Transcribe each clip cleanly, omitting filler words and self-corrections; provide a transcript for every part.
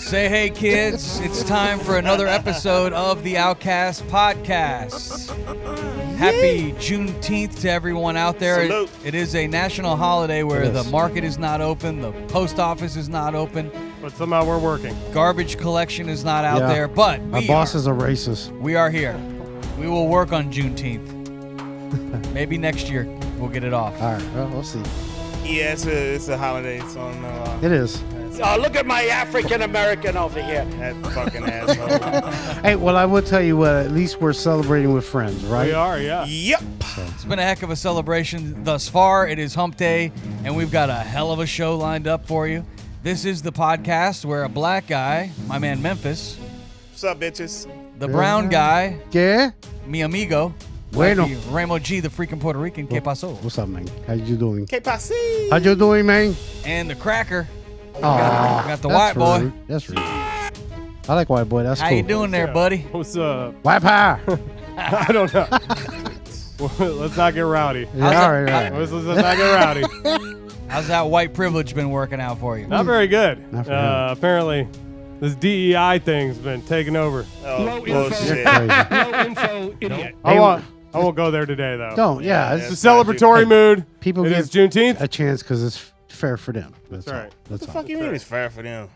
Say hey, kids. It's time for another episode of the Outcast podcast. Happy Juneteenth to everyone out there. Salute. It is a national holiday where the market is not open, the post office is not open, but somehow we're working. garbage collection is not out there, but our boss is a racist. We are here. We will work on Juneteenth. Maybe next year we'll get it off. All right, well, we'll see. Yeah, it's a holiday, so no. It is. Look at my African American over here. That fucking asshole. Hey, well, I will tell you what. At least we're celebrating with friends, right? We are, yeah. Yep. It's been a heck of a celebration thus far. It is Hump Day, and we've got a hell of a show lined up for you. This is the podcast where a black guy, my man Memphis, What's up, bitches? the brown guy, Yeah. mi amigo, Bueno. Ramo G, the freaking Puerto Rican, que pasó? What's up, man? How you doing? Que pasi? How you doing, man? And the cracker, Oh, got the white boy. That's rude. I like white boy. That's How cool. you doing there, Yeah. buddy? What's up? White pie. I don't know. Let's not get rowdy. Yeah, all right. Let's not get rowdy. How's that white privilege been working out for you? Not very good. Not for him. Apparently, this DEI thing's been taking over. Oh, You're bullshit. crazy. No info, idiot. I won't go there today, though. Don't. Yeah, Yeah, it's It's a celebratory mood. people It get is Juneteenth. a chance because it's fair for them. That's right. all. What That's the all. fuck you mean it's fair for them?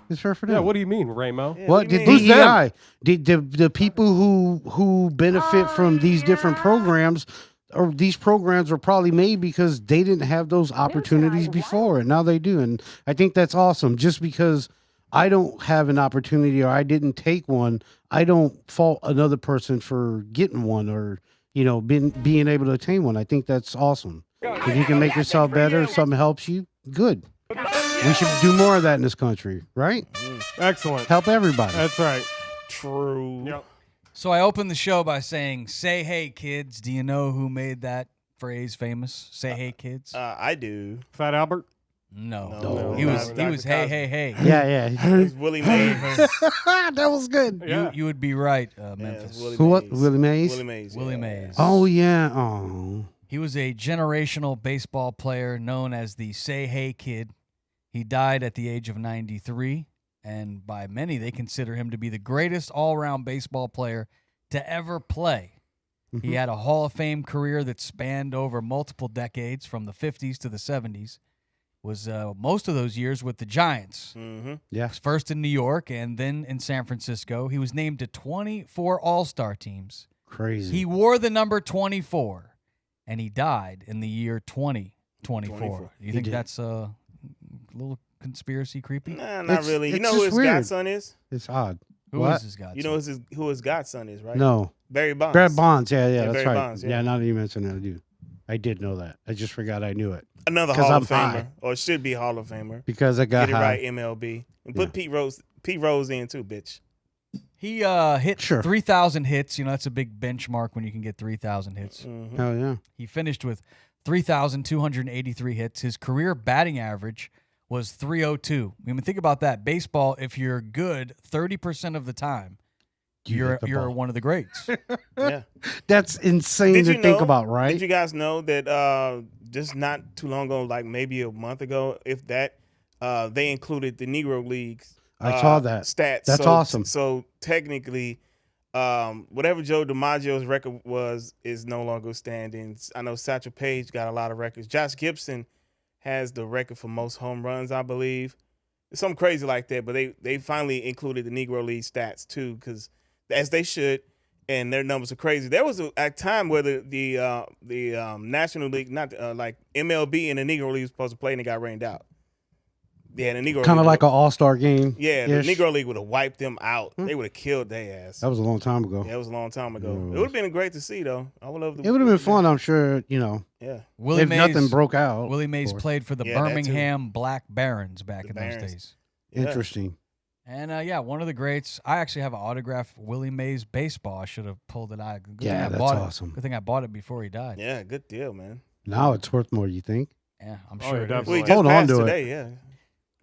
It's fair for them. Yeah, what do you mean, Ramo? Yeah, What do you did mean? Who's them? DEI? The people who benefit from these different programs, or these programs were probably made because they didn't have those opportunities before, and now they do. And I think that's awesome. Just because I don't have an opportunity or I didn't take one, I don't fault another person for getting one or being able to attain one. I think that's awesome. If you can make yourself better, if something helps you, good. We should do more of that in this country, right? Excellent. Help everybody. That's right. True. Yep. So I opened the show by saying, say hey, kids. Do you know who made that phrase famous? Say hey, kids? I do. Fat Albert. No. No. He was Dr. hey, Cosby. hey, hey. Yeah. It's Willie Mays. That was good. Yeah. You would be right, Yeah, Memphis. it's Willie Who? What? Mays. Willie Mays? Willie Mays. Willie yeah. Mays. Oh yeah. Oh. He was a generational baseball player known as the Say Hey Kid. He died at the age of 93, and by many, they consider him to be the greatest all-around baseball player to ever play. He had a Hall of Fame career that spanned over multiple decades, from the 50s to the 70s. Was most of those years with the Giants. Mm-hmm. Yeah. First in New York and then in San Francisco. He was named to 24 All-Star teams. Crazy. He wore the number 24, and he died in the year 2024. 24. You think did. that's a little conspiracy creepy? Nah, not It's- really. You it's know who just his weird. godson is? It's odd. Who What? is this guy? You know who his godson is, right? No. Barry Bonds. Brad Bonds. Yeah. Yeah, That's Barry right. Bonds, yeah. yeah. Now that you mention it, I do. I did know that. I just forgot I knew it Another 'Cause Hall I'm of Famer, high. or should be Hall of Famer. because I got Get it high. right, MLB, and put Pete Rose in too, bitch. He hit Sure. 3,000 hits. You know, that's a big benchmark when you can get 3,000 hits. Mhm. Oh yeah. He finished with 3,283 hits. His career batting average was 302. I mean, think about that. Baseball, if you're good 30% of the time, You hit the you're ball. one of the greats. Yeah. That's insane Did to you think know- about, Did right? you guys know that just not too long ago, like maybe a month ago, if that, they included the Negro Leagues. I saw that. Stats. That's So- awesome. So technically, whatever Joe DiMaggio's record was is no longer standing. I know Satchel Paige got a lot of records. Josh Gibson has the record for most home runs, I believe. It's something crazy like that, but they finally included the Negro League stats too, because as they should, and their numbers are crazy. There was a time where the National League, not like MLB and the Negro League was supposed to play, and they got rained out. Yeah, the Negro Kind of League like an all-star game. yeah, the ish. Negro League would have wiped them out. They would have killed their ass. That was a long time ago. Yeah, it was a long time ago. Yeah, it It would have been great to see, though. I would love to. It would have been fun, I'm sure. Yeah. Willie if Mays, nothing broke out. Willie Mays of course. played for the Yeah, that too. Birmingham Black Barons back The in Barons. those days. Yeah. Interesting. And yeah, one of the greats. I actually have an autographed Willie Mays baseball. I should have pulled it out. Good thing Yeah, I that's bought awesome. It. Good thing I bought it before he died. Yeah, good deal, man. Now it's worth more, you think? Yeah, I'm Oh, sure yeah, it is. definitely. We just Hold on passed to it. today, yeah.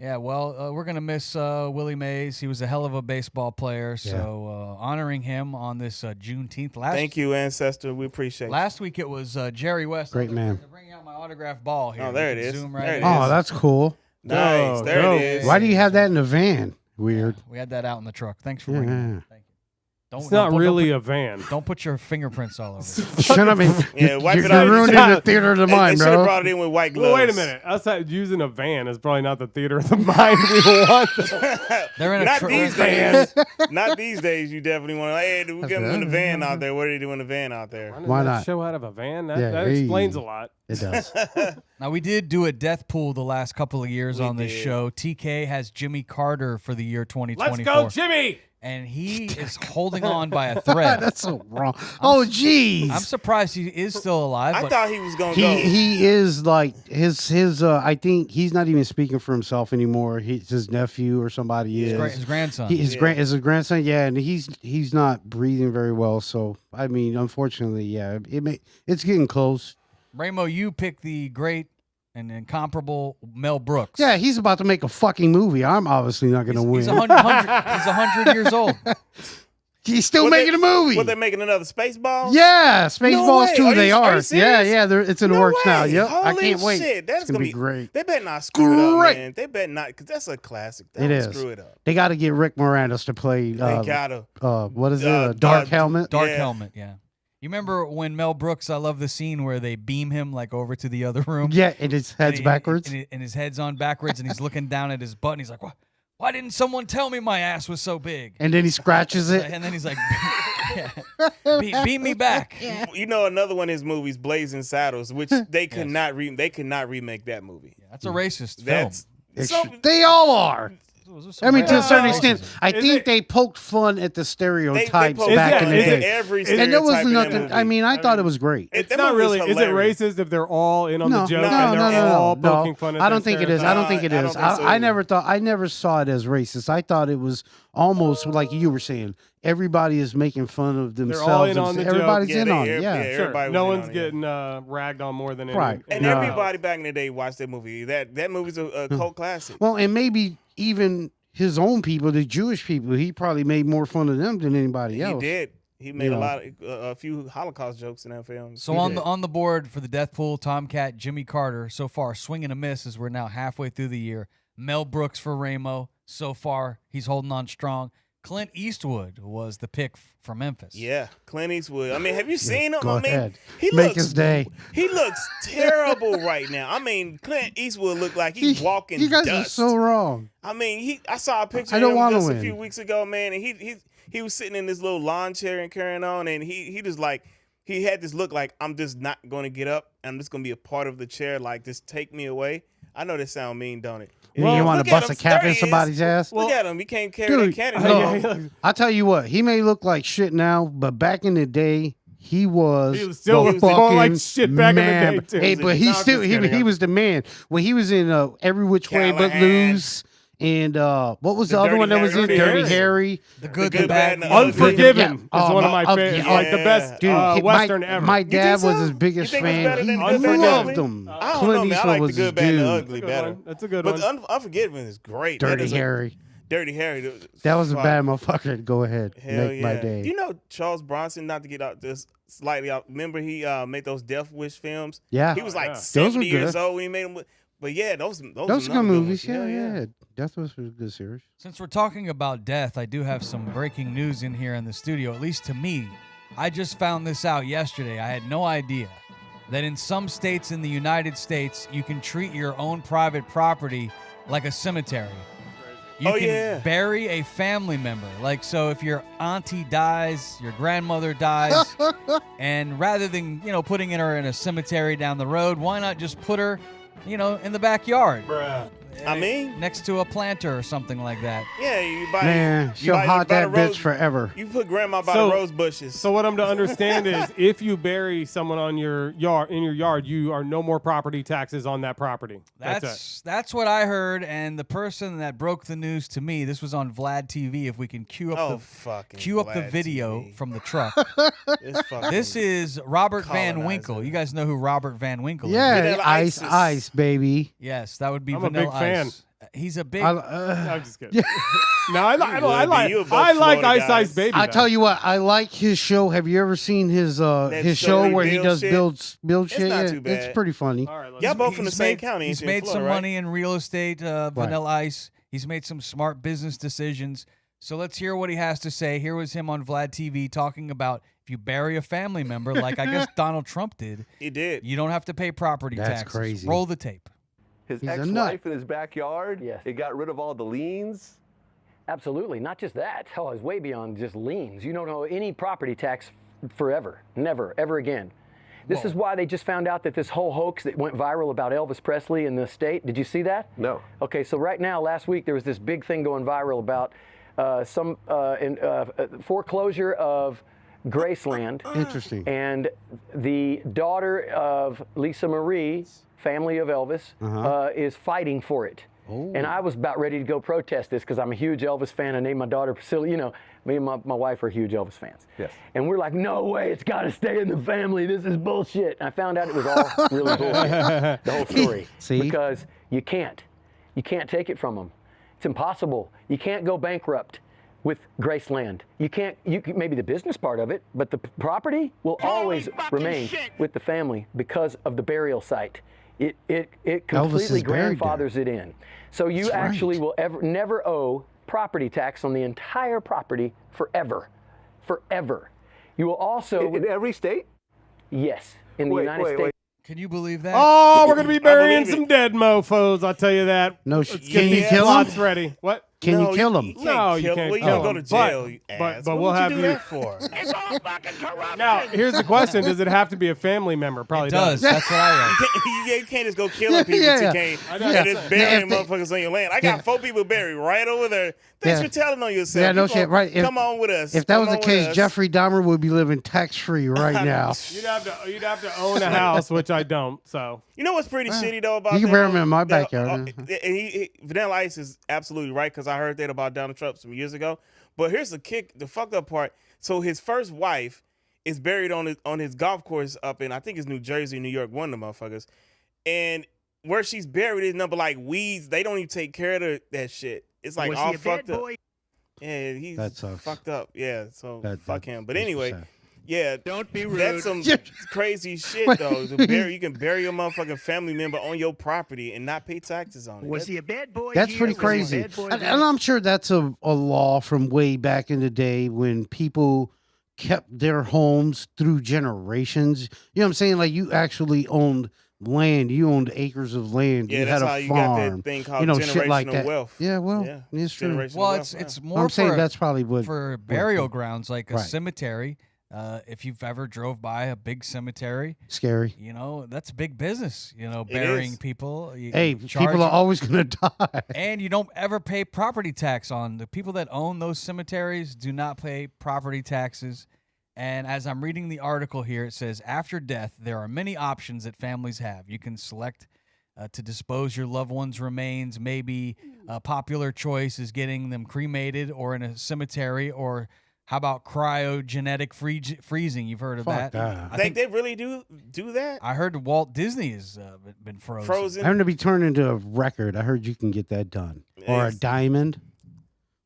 Yeah, well, we're going to miss Willie Mays. He was a hell of a baseball player. So honoring him on this Juneteenth. Thank you, Ancestor. We appreciate you. Last week it was Jerry West. Great man. They're bringing out my autographed ball here. Oh, there You it can is. Zoom right There it in. is. Oh, that's cool. Nice. Go, There go. it is. Why do you have that in the van? Weird. We had that out in the truck. Thanks for Yeah. bringing it. Thank you. It's not really a van. Don't put your fingerprints all over it. Shut up. Yeah, wipe it You're out. ruining the theater of the They mind, should have bro. brought it in with white gloves. Well, wait a minute. Outside using a van is probably not the theater of the mind we want. They're in a Not these days. van. Not these days. You definitely want to. Hey, we got them in the van out there. What are they doing in the van out there? Why not? Show out of a van? That, Yeah, that hey. explains a lot. It does. Now, we did do a death pool the last couple of years We on this did. show. TK has Jimmy Carter for the year 2024. Let's go, Jimmy! And he is holding on by a thread. That's so wrong. Oh, jeez. I'm surprised he is still alive. I but thought he was gonna go. He is like his I think he's not even speaking for himself anymore. His nephew or somebody is. his grandson. His grandson, yeah, and he's not breathing very well. So I mean, unfortunately, yeah, it's getting close. Ramo, you picked the great and incomparable Mel Brooks. Yeah, he's about to make a fucking movie. I'm obviously not going to win. He's 100 years old. He's still What making a movie. What, they're making another Spaceballs? Yeah, Spaceballs way. 2. Are They you are. serious? Yeah, it's in the No works now. way. Yep, I Holy can't wait. shit, that's It's gonna gonna be great. They better not screw it up, Great. man. They better not, because that's a classic. They It don't is. Screw it up. They got to get Rick Moranis to play. They gotta. What is it? Uh, Dark uh, Helmet. Dark Yeah. Helmet, yeah. You remember when Mel Brooks, I love the scene where they beam him like over to the other room? Yeah, and his head's backwards. And his head's on backwards, and he's looking down at his butt, and he's like, why didn't someone tell me my ass was so big? And then he scratches it. And then he's like, beam me back. You know another one of his movies, Blazing Saddles, which they could not remake that movie. That's a racist That's They all are. film. I mean, to a certain Racism. extent, I Is think it- they poked fun at the stereotypes poked back fun in the at day. every And there stereotype was in that nothing. movie. I mean, I thought it was great. It's That not movie was really. Is it hilarious. racist if they're all in on the joke no, and they're all poking no. fun at I their don't think it is. I don't think it I is. don't think so I either. I never saw it as racist. I thought it was almost like you were saying. Everybody is making fun of themselves. all in on the joke. Everybody's Yeah, in they- on it. yeah, Yeah. Sure. everybody was No in one's on it, getting ragged on more than Right. And No. everybody back in the day watched that movie. That movie's a cult classic. Well, and maybe even his own people, the Jewish people, he probably made more fun of them than anybody He else. did. He made Yeah. a few Holocaust jokes in that film. So on the board for the death pool, Tomcat, Jimmy Carter, so far swing and a miss as we're now halfway through the year. Mel Brooks for Ramo, so far he's holding on strong. Clint Eastwood was the pick for Memphis. Yeah, Clint Eastwood. I mean, have you seen him? Go I mean, ahead. he Make looks his day. He looks terrible right now. I mean, Clint Eastwood looked like he's walking You guys dust. are so wrong. I mean, I saw a picture I of don't him wanna just a win. few weeks ago, man, and he was sitting in this little lawn chair and carrying on, and he just like he had this look like I'm just not going to get up. I'm just going to be a part of the chair. Like, just take me away. I know this sound mean, don't it? You want look to at bust him. a cap There in he somebody's is. ass? Look at him. He can't carry Dude, that cannon. no. I'll tell you what. He may look like shit now, but back in the day, he was still the was more like fucking shit back in the man. day, too. Hey, but he No, I'm still just kidding. he was the man. When he was in Every Which Way But Callahan. Lose, and what was The the other Dirty one that was in Harry. Dirty Harry? The good, The the bad, Bad, and and the the ugly. Unforgiven Yeah. is one of my Oh, favorites. yeah. Like the best Dude, Western ever. my You think dad was so? his You biggest think it's fan. better He than The Good, Bad, and loved Ugly? him. I don't Clint know, man. I Eastwood like The was Good, his Bad, and dude. Ugly That's a good better. one. That's a good But one. Unforgiven is great. Dirty Harry. Dirty Harry. That was a Fuck. bad motherfucker. Go ahead, Hell make yeah. my day. You know Charles Bronson, not to get out this slightly out. Remember he made those Death Wish films? Yeah. He was like yeah. 70 Those were years good. old when he made them. But yeah, those Those are are good another movies. one. Yeah. Death was a good series. Since we're talking about death, I do have some breaking news in here in the studio, at least to me. I just found this out yesterday. I had no idea that in some states in the United States, you can treat your own private property like a cemetery. You Oh, can yeah. bury a family member. Like, so if your auntie dies, your grandmother dies, and rather than, putting her in a cemetery down the road, why not just put her, in the backyard? I mean, Next to a planter or something like that. yeah, you buy. Man, you she'll buy- you haunt buy that the rose- bitch forever. You put grandma by So- the rose bushes. So what I'm to understand is, if you bury someone on your yard, you are no more property taxes on that property. That's it. That's what I heard, and the person that broke the news to me, this was on Vlad TV. If we can cue up the Vlad video TV. from the truck. This fucking- This is Robert Van Colonizer. Winkle. You guys know who Robert Van Winkle is? Yeah, Vanilla ice, Ice is- baby. Yes, that would be I'm a Vanilla big fan. Ice. He's a big. No, I'm just kidding. No, I like You would be. You both Florida Ice guys. Ice Baby. I though. tell you what, I like his show. Have you ever seen his show where he Story does build build It's shit? not Yeah, too bad. It's pretty funny. All right, let's Y'all both from the he's same made- county. He's ain't you, in made some Florida, right? money in real estate. Vanilla Ice. He's made some smart business decisions. So let's hear what he has to say. Here was him on Vlad TV talking about if you bury a family member, like I guess Donald Trump did, He did. you don't have to pay property That's taxes. crazy. Roll the tape. His He's a nut. ex-wife in his backyard. Yes. It got rid of all the liens. Absolutely. Not just that. Hell, it's way beyond just liens. You don't owe any property tax forever. Never, ever again. This is why they just found out that this whole hoax that went viral about Elvis Presley in the state. Did you see that? No. Okay, so right now, last week, there was this big thing going viral about some foreclosure of Graceland. Interesting. And the daughter of Lisa Marie, family of Elvis, is fighting for it. Oh. And I was about ready to go protest this because I'm a huge Elvis fan. I named my daughter Priscilla. You know, me and my wife are huge Elvis fans. Yes. And we're like, no way, it's got to stay in the family. This is bullshit. And I found out it was all really bullshit, the whole story. See? Because you can't take it from them. It's impossible. You can't go bankrupt with Graceland. You can't, maybe the business part of it, but the property will always remain with the family because of the burial site. It completely is buried grandfathers it in. So you That's actually right. will never owe property tax on the entire property forever. Forever. You will also, In every state? yes, in the United States. Can you believe that? Oh, we're going to be burying believe some it. dead mofos, I'll tell you that. No, Let's can get you these kill plots him? ready. What? Can No, you kill him? No, you kill- can't Well, you kill don't go him. to jail, you but ass. we'll What would have you do you- that for? It's all fucking corruption. Now, here's the question. Does it have to be a family member? Probably It does. That's what I read. You can't just go killing people. Yeah. You can't I know. and just burying If they- motherfuckers on your land. I got 4 people buried right over there. Thanks Yeah. for telling on yourself. Yeah, no You shit, go- right. Come on with us. If that was Come the on with case, us. Jeffrey Dahmer would be living tax-free right now. You'd have to own a house, which I don't. So You know what's pretty shitty though about You can that? bury him in my That- backyard. and Vanilla Ice is absolutely right because I heard that about Donald Trump some years ago. But here's the fucked up part. So his first wife is buried on his golf course up in I think it's New Jersey, New York, one of the motherfuckers. And where she's buried is number like weeds. They don't even take care of that shit. It's like Was all he a fucked bad up. boy? Yeah, he's That sucks. fucked up. Yeah, so fuck him. But that's anyway, sad. yeah, Don't be rude. that's some crazy shit though. You can bury your motherfucking family member on your property and not pay taxes on it. Was he a bad boy? That's here? pretty Was he a crazy. bad boy And there? I'm sure that's a law from way back in the day when people kept their homes through generations. You know what I'm saying? Like you actually owned land. You owned acres of land. Yeah, you that's had how a you farm. got that thing called you know, generational shit like that. wealth. Yeah, well, Yeah, it's true. generational Well, wealth. it's yeah. more I'm saying for, that's probably what for burial grounds, like a Right. cemetery. If you've ever drove by a big cemetery, scary. you know that's big business. You know, It burying is. people. You Hey, charge people are them, always gonna die. and you don't ever pay property tax on the people that own those cemeteries. Do not pay property taxes. And as I'm reading the article here, it says after death, there are many options that families have. You can select to dispose your loved one's remains. Maybe a popular choice is getting them cremated or in a cemetery, or how about cryogenetic freezing? You've heard of Fuck that? that. I Think think they really do that? I heard Walt Disney has been frozen. Frozen. I'm gonna be turned into a record. I heard you can get that done, or a Yes. diamond,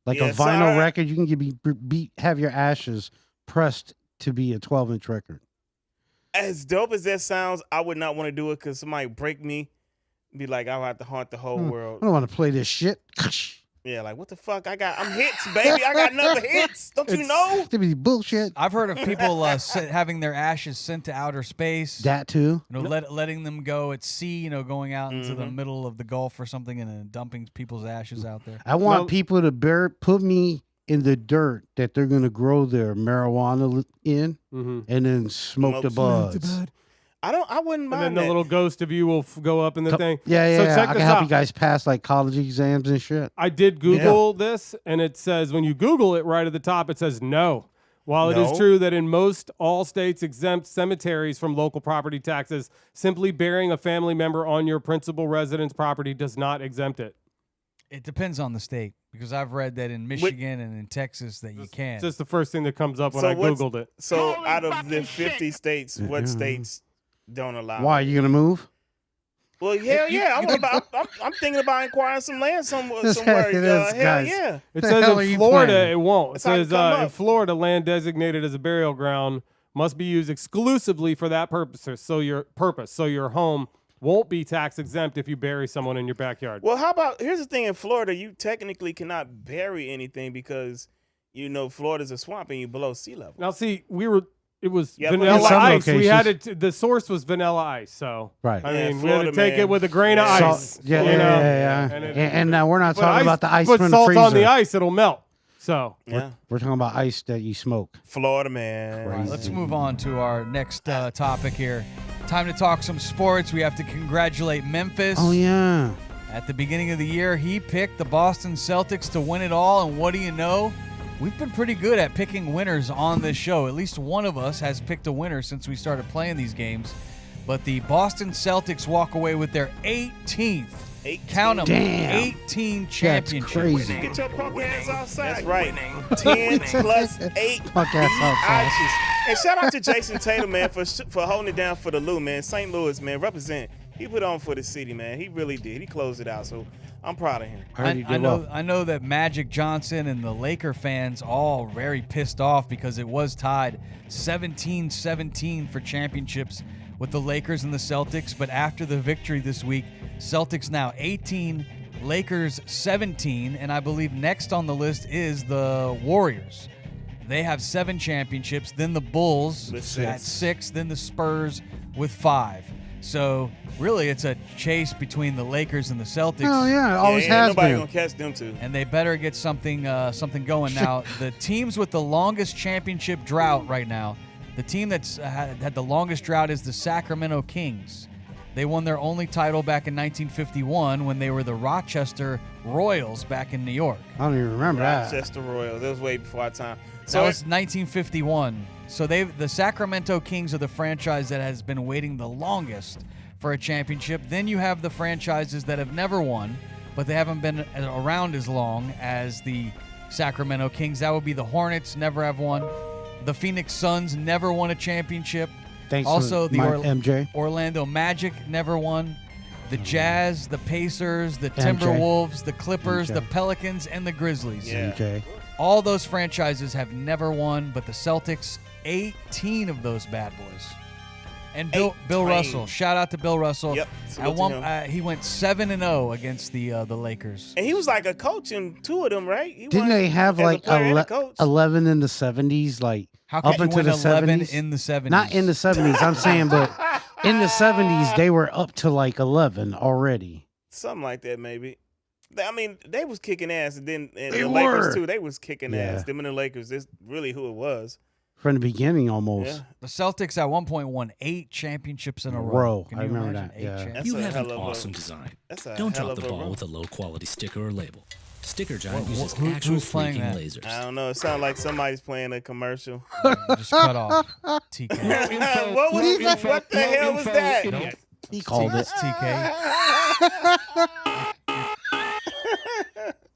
like Yeah, a so vinyl I- record. You can have your ashes pressed to be a 12-inch record. As dope as that sounds, I would not want to do it because somebody break me, be like, I'll have to haunt the whole I world. don't want to play this shit. Yeah, like what the fuck? I'm hits, baby. I got another hits. Don't you know? To be bullshit. I've heard of people having their ashes sent to outer space. That too. You know, letting them go at sea, you know, going out into the Mhm. middle of the Gulf or something and then dumping people's ashes out there. I want No. people to put me in the dirt that they're gonna grow their marijuana in, mhm. and then smoke the buds. I wouldn't And mind then the that. little ghost of you will go up in the thing. Yeah, So yeah. check I this can help out. you guys pass like college exams and shit. I did Google this, and it says when you Google it right at the top, it says no. While it is No? true that in most all states exempt cemeteries from local property taxes, simply burying a family member on your principal residence property does not exempt it. It depends on the state because I've read that in Michigan and in Texas that you can. It's just the first thing that comes up when So I what's- Googled it. So Holy out of fucking the 50 shit. states, what Yeah. states don't allow? Why are it? you gonna move? Well, hell yeah. I'm thinking about acquiring some land somewhere. This somewhere. this Hell guy's- yeah. It The says hell are in you Florida planning? it won't. It That's how it says come in up. Florida, land designated as a burial ground must be used exclusively for that purpose. So your home won't be tax exempt if you bury someone in your backyard. Well, how about here's the thing: in Florida, you technically cannot bury anything because Florida's a swamp and you're below sea level. Now, see, it was Yeah, but vanilla in some ice. We locations- had it. The source was vanilla ice, so Right. I Yeah, mean, we had to Florida, take man. it with a grain of Yeah. ice. Salt, yeah, you yeah, know? yeah, And yeah. And we're not But talking about the ice put from the salt freezer. on the ice, it'll melt. So Yeah, We're talking about ice that you smoke. Florida, man. All right, let's move on to our next topic here. Time to talk some sports. We have to congratulate Memphis. Oh yeah. At the beginning of the year, he picked the Boston Celtics to win it all, and what do you know? We've been pretty good at picking winners on this show. At least one of us has picked a winner since we started playing these games. But the Boston Celtics walk away with their 18th, 18. count them, Damn. 18 That's championships. crazy. Get your punk ass outside. That's right. 10 plus 8. Punk ass outside. Ouchies. And shout out to Jason Tatum, man, for holding it down for the Lou, man. St. Louis, man, represent. He put on for the city, man. He really did. He closed it out, so I'm proud of him. I know that Magic Johnson and the Laker fans all very pissed off because it was tied 17-17 for championships with the Lakers and the Celtics. But after the victory this week, Celtics now 18, Lakers 17, and I believe next on the list is the Warriors. They have 7 championships, then the Bulls With 6. at 6, then the Spurs with 5. So really, it's a chase between the Lakers and the Celtics. Oh yeah, it always ain't has nobody been. gonna catch them two. And they better get something going now. The teams with the longest championship drought right now, the team that's had the longest drought is the Sacramento Kings. They won their only title back in 1951 when they were the Rochester Royals back in New York. I don't even remember that. Rochester Royals. That was way before our time. That was 1951. So the Sacramento Kings are the franchise that has been waiting the longest for a championship. Then you have the franchises that have never won, but they haven't been around as long as the Sacramento Kings. That would be the Hornets, never have won. The Phoenix Suns never won a championship. Thanks Also, to the my MJ. Orlando Magic never won. The Jazz, the Pacers, the MJ. Timberwolves, the Clippers, MJ. the Pelicans, and the Grizzlies. Yeah. MJ. All those franchises have never won, but the Celtics, 18 of those bad boys. And Bill 18. Russell, shout out to Bill Russell. Yep, At salute to one, him. he went 7-0 against the Lakers. And he was like a coach in 2 of them, right? He Didn't won they have as a like player and a coach. 11 in the 70s? Like How up could you into win the 11 70s? in the 70s? Not in the 70s, I'm saying, but in the 70s, they were up to like 11 already. Something like that, maybe. I mean, they was kicking ass, and then They the Lakers were. too. They was kicking Yeah. ass. Them and the Lakers. That's really who it was. From the beginning almost. Yeah, The Celtics at one point won 8 championships in a row. Row. Can I you remember imagine? that, 8 yeah. championships? That's You a have an hell of a- awesome design. that's a Don't hell drop of the a ball run. with a low-quality sticker or label. Sticker Giant What- uses who's actual playing freaking that? lasers. I don't know. It sounds like somebody's playing a commercial. Just cut off. TK. What the hell was that? He called it. It's TK.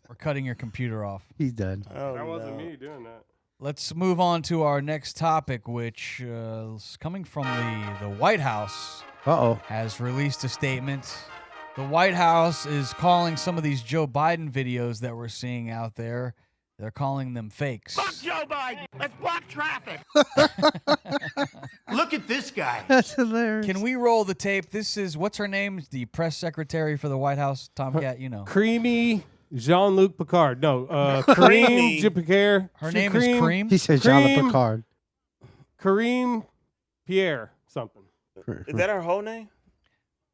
We're cutting your computer off. He's done. Oh, that wasn't no. me doing that. Let's move on to our next topic, which is coming from the White House. Uh-oh. Has released a statement. The White House is calling some of these Joe Biden videos that we're seeing out there, they're calling them fakes. Fuck Joe Biden. Let's block traffic. Look at this guy. That's hilarious. Can we roll the tape? This is, what's her name? The press secretary for the White House, Tomcat, you know. Creamy Jean-Luc Picard. No, Creamy. Kareem Picard. Her name is Cream. He said Jean Cream. Picard. Kareem Pierre something. Is that her whole name?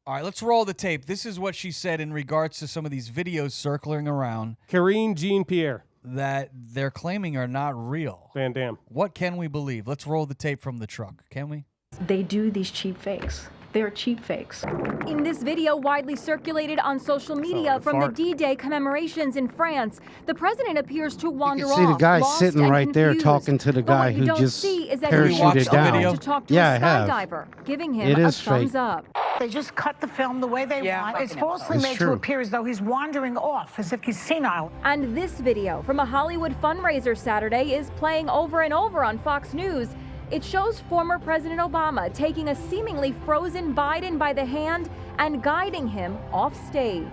All right, let's roll the tape. This is what she said in regards to some of these videos circling around Karine Jean-Pierre that they're claiming are not real. Van Damme. What can we believe? Let's roll the tape from the truck, can we? They do these cheap fakes. They're cheap fakes. In this video widely circulated on social media like a from the fart. D-Day commemorations in France, the president appears to wander You can see the off, guy lost sitting and right there confused. talking to the But what guy you who don't just see is that Have you he watched walks the over video? to talk to Yeah, a I have. skydiver, giving him It a is thumbs fake. up. They just cut the film the way they want. It's falsely It's made true. to appear as though he's wandering off, as if he's senile. And this video from a Hollywood fundraiser Saturday is playing over and over on Fox News. It shows former President Obama taking a seemingly frozen Biden by the hand and guiding him off stage.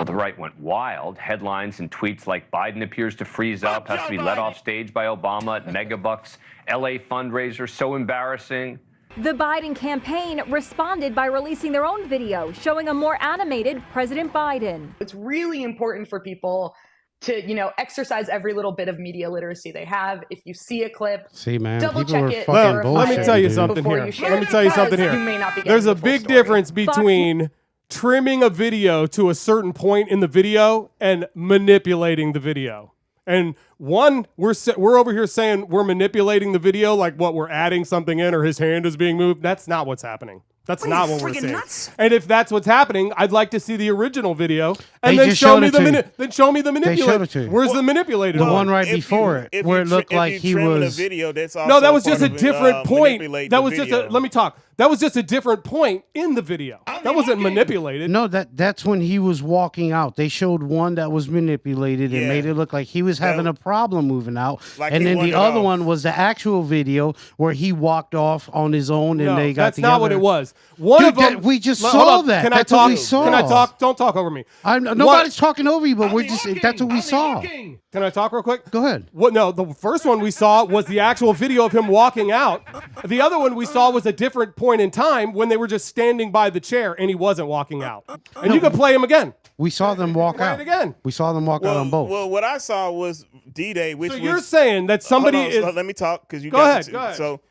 The right went wild. Headlines and tweets like Biden appears to freeze up, has to be let off stage by Obama at Megabucks, LA fundraiser, so embarrassing. The Biden campaign responded by releasing their own video showing a more animated President Biden. It's really important for people to, exercise every little bit of media literacy they have. If you see a clip, See, man, double people check are it. fucking bullshitting, Let me tell you dude. something before here. you share Let me it, tell you because something here. you may not be getting There's a the full big story. difference between trimming a video to a certain point in the video and manipulating the video. And one, we're over here saying we're manipulating the video, like what we're adding something in or his hand is being moved. That's not what's happening. That's not what we're saying. Nuts? And if that's what's happening, I'd like to see the original video and They then just show showed me it the to you. then show me the showed manipulated. it to you. Where's the manipulated The one? one right before it, where it looked like he was. The video, that's also No, that was just a part of, different point. manipulate That the was just video. let me talk. That was just a different point in the video. That wasn't manipulated. No, that's when he was walking out. They showed one that was manipulated and Yeah. made it look like he was having a problem moving out. Like and he then the wandered other off. one was the actual video where he walked off on his own and No, they got that's together. not what it was. One Dude, of them. we just Hold saw up. that. Can That's I what talk? we saw. Can I talk? Don't talk over me. Nobody's talking over you, but we're just that's what we saw. Can I talk real quick? Go ahead. What? No, the first one we saw was the actual video of him walking out. The other one we saw was a different point in time when they were just standing by the chair and he wasn't walking out. And you can play him again. We saw them walk Play out it again. We saw them walk out on both. Well, what I saw was D-Day, which So was, you're saying that somebody hold on, is. let me talk because you Go got ahead, to- go ahead. So,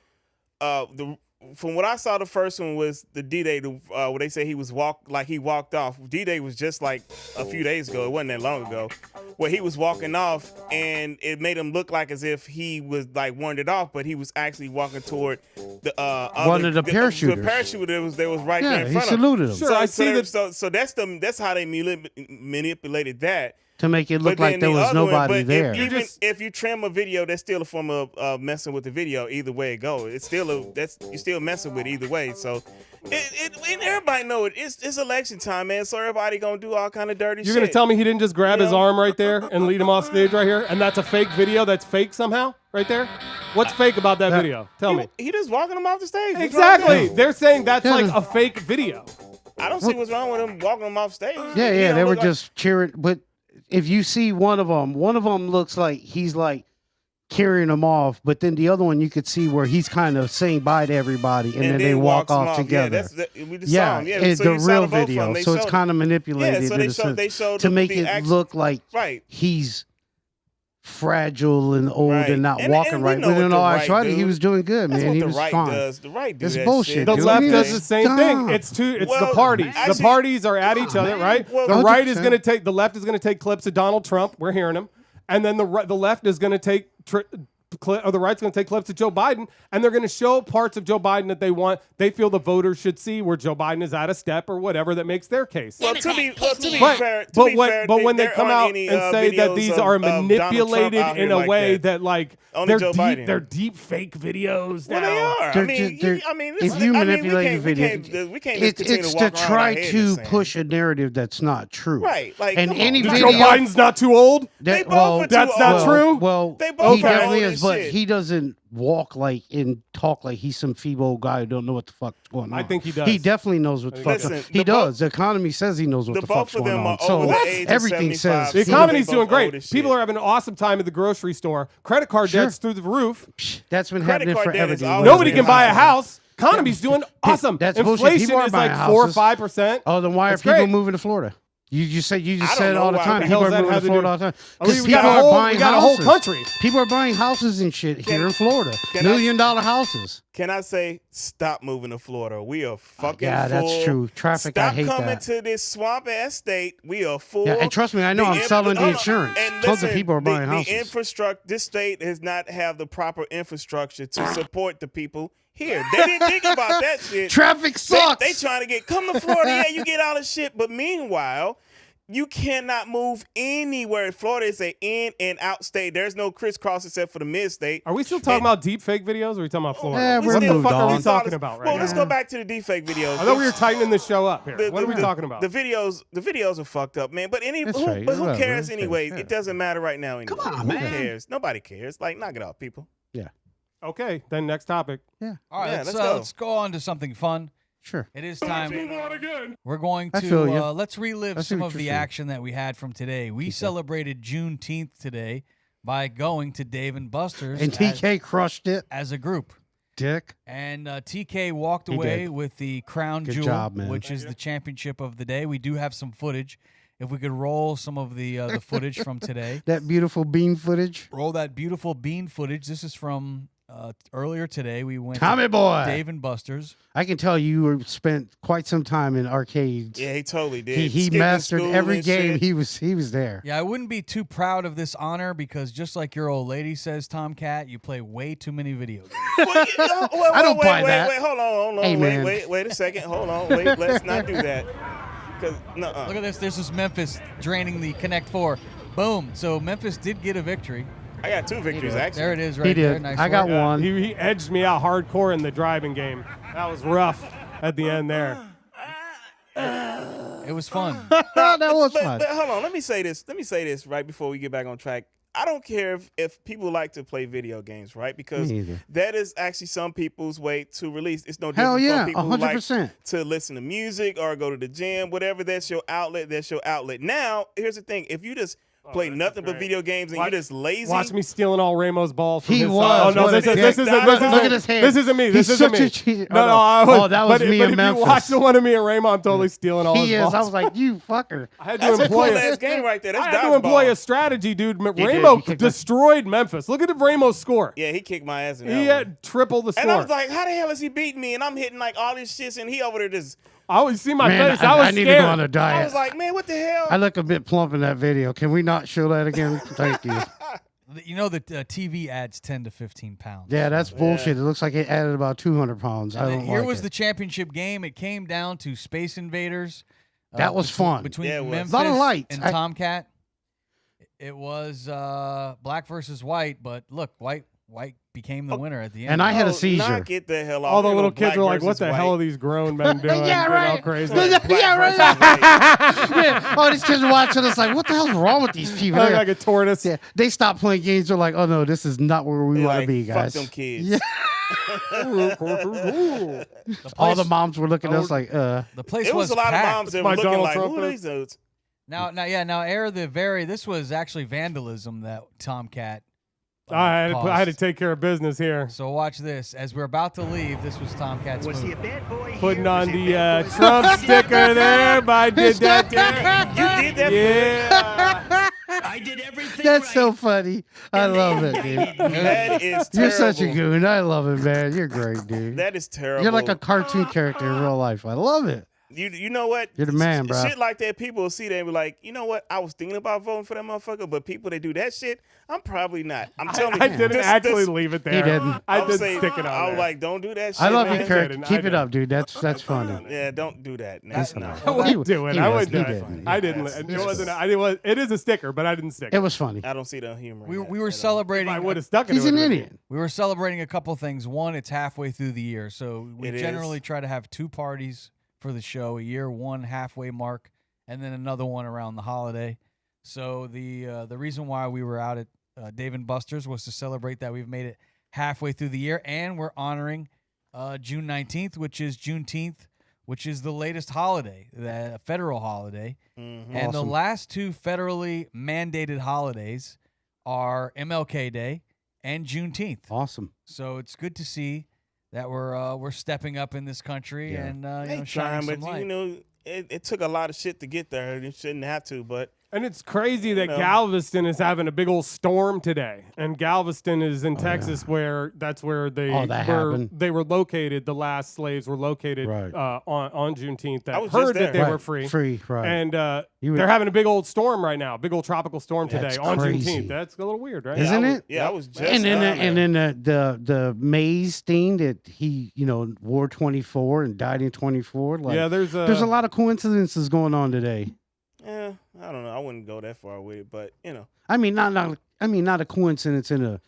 from what I saw, the first one was the D-Day, where they say he walked off. D-Day was just like a few days ago. It wasn't that long ago, where he was walking off, and it made him look like as if he was like wandered off, but he was actually walking toward the One of the parachuters. The parachuter that was right Yeah, there in he front of him. saluted him. Sure, I see that. So that's how they manipulated that. To make it look But like then there the was other one- nobody but there. If you trim a video, that's still a form of messing with the video. Either way it goes, it's still you still messing with it either way. So, and everybody know it. It's election time, man. So everybody gonna do all kind of dirty shit. You're gonna tell me he didn't just grab his know? arm right there and lead him off stage right here, and that's a fake video? That's fake somehow, right there. What's fake about that video? Tell me. He just walking him off the stage. What's wrong with Exactly. that? They're saying that's Yeah. like a fake video. I don't see what's wrong with him walking him off stage. Yeah, He yeah, don't they were look like- just cheering. But if you see one of them looks like he's like carrying them off, but then the other one you could see where he's kind of saying bye to everybody, and then they walk walks him off together. We just saw him. it's so the you saw real the both of them. video, They so it's showed- kind of manipulated Yeah, so in they a showed, sense they showed to the- make the it act- look like right. he's fragile and old Right. and not And walking we right. know But what in the all right actuality, he do. was doing good, That's man. what He the was right fine. does. The right do It's that bullshit, shit. The dude. left I mean, does it's the same thing. dumb. It's the Well, parties. The actually- parties are at each other, right? Well, The right is 100%. going to take. The left is going to take clips of Donald Trump. We're hearing him, and then the left is going to take. Or the right's going to take clips of Joe Biden, and they're going to show parts of Joe Biden that they feel the voters should see, where Joe Biden is out of step or whatever that makes their case. Well, to be But, fair, but, to be when, fair, but when they there come aren't out any, and say that videos these of are Donald Trump manipulated out here in a like way that. that like Only they're Joe deep, Biden. they're deep fake videos Well, now. they are. They're I mean, just- this if you we manipulate can't- the video, we can't just continue it's to to walk around try our head to and saying- push a narrative that's not true. Right, like, and come any on. video Joe Biden's not too old. They both are too that's not old. true. Well, They both he are definitely old is, as but shit. he doesn't walk like and talk like he's some feeble old guy who don't know what the fuck's going on. I think he does. He definitely knows what the fuck's going on. Listen, He the does. The economy says he knows what the the both fuck's of going them on. are So over the age of everything 75. says The He- economy's they doing both old great. as People shit. are having an awesome time at the grocery store. Credit card Sure. debt's through the roof. that's been Credit happening card debt forever. is dude. always Nobody been can buy a high. house. Economy's doing awesome. That's bullshit. Inflation People are is like buying 4 or houses. 5%. Oh, then why are That's people great. moving to Florida? You just I said don't it all know the why. time. What the People hell are does that moving have to to Florida do- all the time. I mean, 'Cause we got people a are whole- buying we got a houses. whole country. People are buying houses and shit here in Florida. Can $1 million houses. Can I say, stop moving to Florida? We are fucking Yeah, that's full. true. Traffic, Stop I hate coming that. to this swamp ass state. We are full. Yeah, and trust me, I know I'm selling the insurance. And Tons of listen, people are buying the houses. infrastructure. This state does not have the proper infrastructure to support the people here. They didn't think about that shit. Traffic sucks. They trying to come to Florida. Yeah, you get all this shit. But meanwhile, you cannot move anywhere. Florida is a in and out state. There's no crisscross except for the mid state. Are we still talking about deep fake videos, or are we talking about Florida? Yeah, what we're the moved fuck are we on. talking about right Well, now? let's go back to the deepfake videos. I thought we were tightening the show up here. What are we talking about? The videos are fucked up, man. But It's fake. but who Whatever. cares It's anyway? fake. It doesn't matter right now anyway. Come on, Who man. cares? Nobody cares. Like, knock it off, people. Yeah. Okay, then next topic. Yeah. All right, Yeah, let's let's go. go on to something fun. Sure. It is time. We're going I feel ya. to let's relive I see some what of you're the saying. action that we had from today. We celebrated Juneteenth today by going to Dave and Buster's And TK crushed it. as a group. Dick. And TK walked He away did. with the crown Good jewel, job, man. which is the championship of the day. We do have some footage. If we could roll some of the footage from today. That beautiful bean footage. Roll that beautiful bean footage. This is from earlier today. We went Tommy to boy. Dave and Buster's. I can tell you spent quite some time in arcades. Yeah, he totally did. He Skipping mastered school every and game. shit. He was there. Yeah, I wouldn't be too proud of this honor because just like your old lady says, Tomcat, you play way too many video games. I don't buy that. Wait, hold on. Hey, man. Wait a second. Hold on. Wait, let's not do that. Look at this. This is Memphis draining the Connect 4. Boom. So Memphis did get a victory. I got 2 victories, actually. There it is right He there. did. Nice I got work. one. He edged me out hardcore in the driving game. That was rough at the end there. It was fun. that was fun. But hold on. Let me say this right before we get back on track. I don't care if people like to play video games, right? Because Me either. that is actually some people's way to release. It's no Hell different yeah, from people who like 100%. to listen to music or go to the gym, whatever. That's your outlet. That's your outlet. Now, here's the thing: if you just play nothing but video games and you're just lazy, Watch me stealing all Ramos' balls. From He his was. Oh no, What a this dick. isn't. Look at his hand. This isn't me. He's This isn't such me. a cheater. No, Oh, that was but, me but in if Memphis. you watch the one of me and Raymond, I'm totally stealing all He his is. balls. I was like, you fucker. I had that's to a cool employ ass game right there. That's I had to dodgeball. employ a strategy, dude. did. Ramo He kicked destroyed Memphis. Look at the Ramo score. Yeah, he kicked my ass in that He one. had triple the score. And I was like, how the hell is he beating me? And I'm hitting like all this shit, and he over there just. I always see my Man, face. I was I need scared. to go on a diet. I was like, man, what the hell? I look a bit plump in that video. Can we not show that again? Thank you. You know that TV adds 10 to 15 pounds. Yeah, that's bullshit. It looks like it added about 200 pounds. I And don't then here like was it. the championship game. It came down to Space Invaders. That was fun. Between Yeah, it was. Memphis A lot of lights. and Tomcat. It was black versus white, but look, white became the winner at the end. And I had a seizure. Knock it the hell off. All the Ain't no little kids black were like, "What versus the white. hell are these grown men doing?" Yeah, Getting right. all crazy. Yeah, right. Yeah. All these kids are watching us like, what the hell's wrong with these people? Look like a tortoise. Yeah, they stopped playing games. They're like, oh no, this is not where we They're want like, to be, fuck guys. them kids. Yeah. All the moms were looking at us like, The place It was a lot packed. of moms that My were looking Donald like, Trump who are is. these dudes? Now, this was actually vandalism that Tomcat. I had to caused. take care of business here. So watch this. As we're about to leave, this was Tomcat's Was he move. a bad boy? here? Putting Was on he a the bad boy? Trump sticker there, but I did that there. You did that Yeah. I did everything that's right. so funny. I love it, dude. That is terrible. You're such a goon. I love it, man. You're great, dude. That is terrible. You're like a cartoon character in real life. I love it. You know what? You're the man, bro. Shit like that, people will see that and be like, you know what? I was thinking about voting for that motherfucker, but people that do that shit, I'm probably not. I'm telling I you. didn't this- actually this- leave it there. He didn't. I I'm did saying- stick it on I was there. like, don't do that shit. I love man. your character. didn't. I Keep it didn't. up, dude. That's funny. Yeah, don't do that. That's No. not- I wouldn't do it. He I was- wouldn't do he it. didn't. I didn't. It wasn't. It is a sticker, but I didn't stick It was funny. I don't see the humor. in that We were at all. celebrating. I would have stuck it. He's it an would've been- idiot. We were celebrating a couple things. One, it's halfway through the year, so we It is. generally try to have 2 parties for the show a year, one halfway mark, and then another one around the holiday. So the reason why we were out at Dave and Buster's was to celebrate that we've made it halfway through the year, and we're honoring June 19th, which is Juneteenth, which is the latest holiday, the federal holiday. Mhm. And the Awesome. last 2 federally mandated holidays are MLK Day and Juneteenth. Awesome. So it's good to see that we're stepping up in this country Yeah. and They shining trying, some but light. you know, it took a lot of shit to get there. You shouldn't have to, but And it's crazy that know. Galveston is having a big old storm today. And Galveston is in Texas, where that's where they Oh, that were. happened. They were located. The last slaves were located Right. on Juneteenth. I That was just heard that they there. were free. Free, right. And You would- they're having a big old storm right now. Big old tropical storm today That's on crazy. Juneteenth. That's a little weird, right? Isn't I was, it? Yeah, I was just and then down there. the maize thing that he wore 24 and died in 24. Like, Yeah, there's there's a lot of coincidences going on today. Yeah, I don't know. I wouldn't go that far with it, but you know. I mean, not a coincidence in a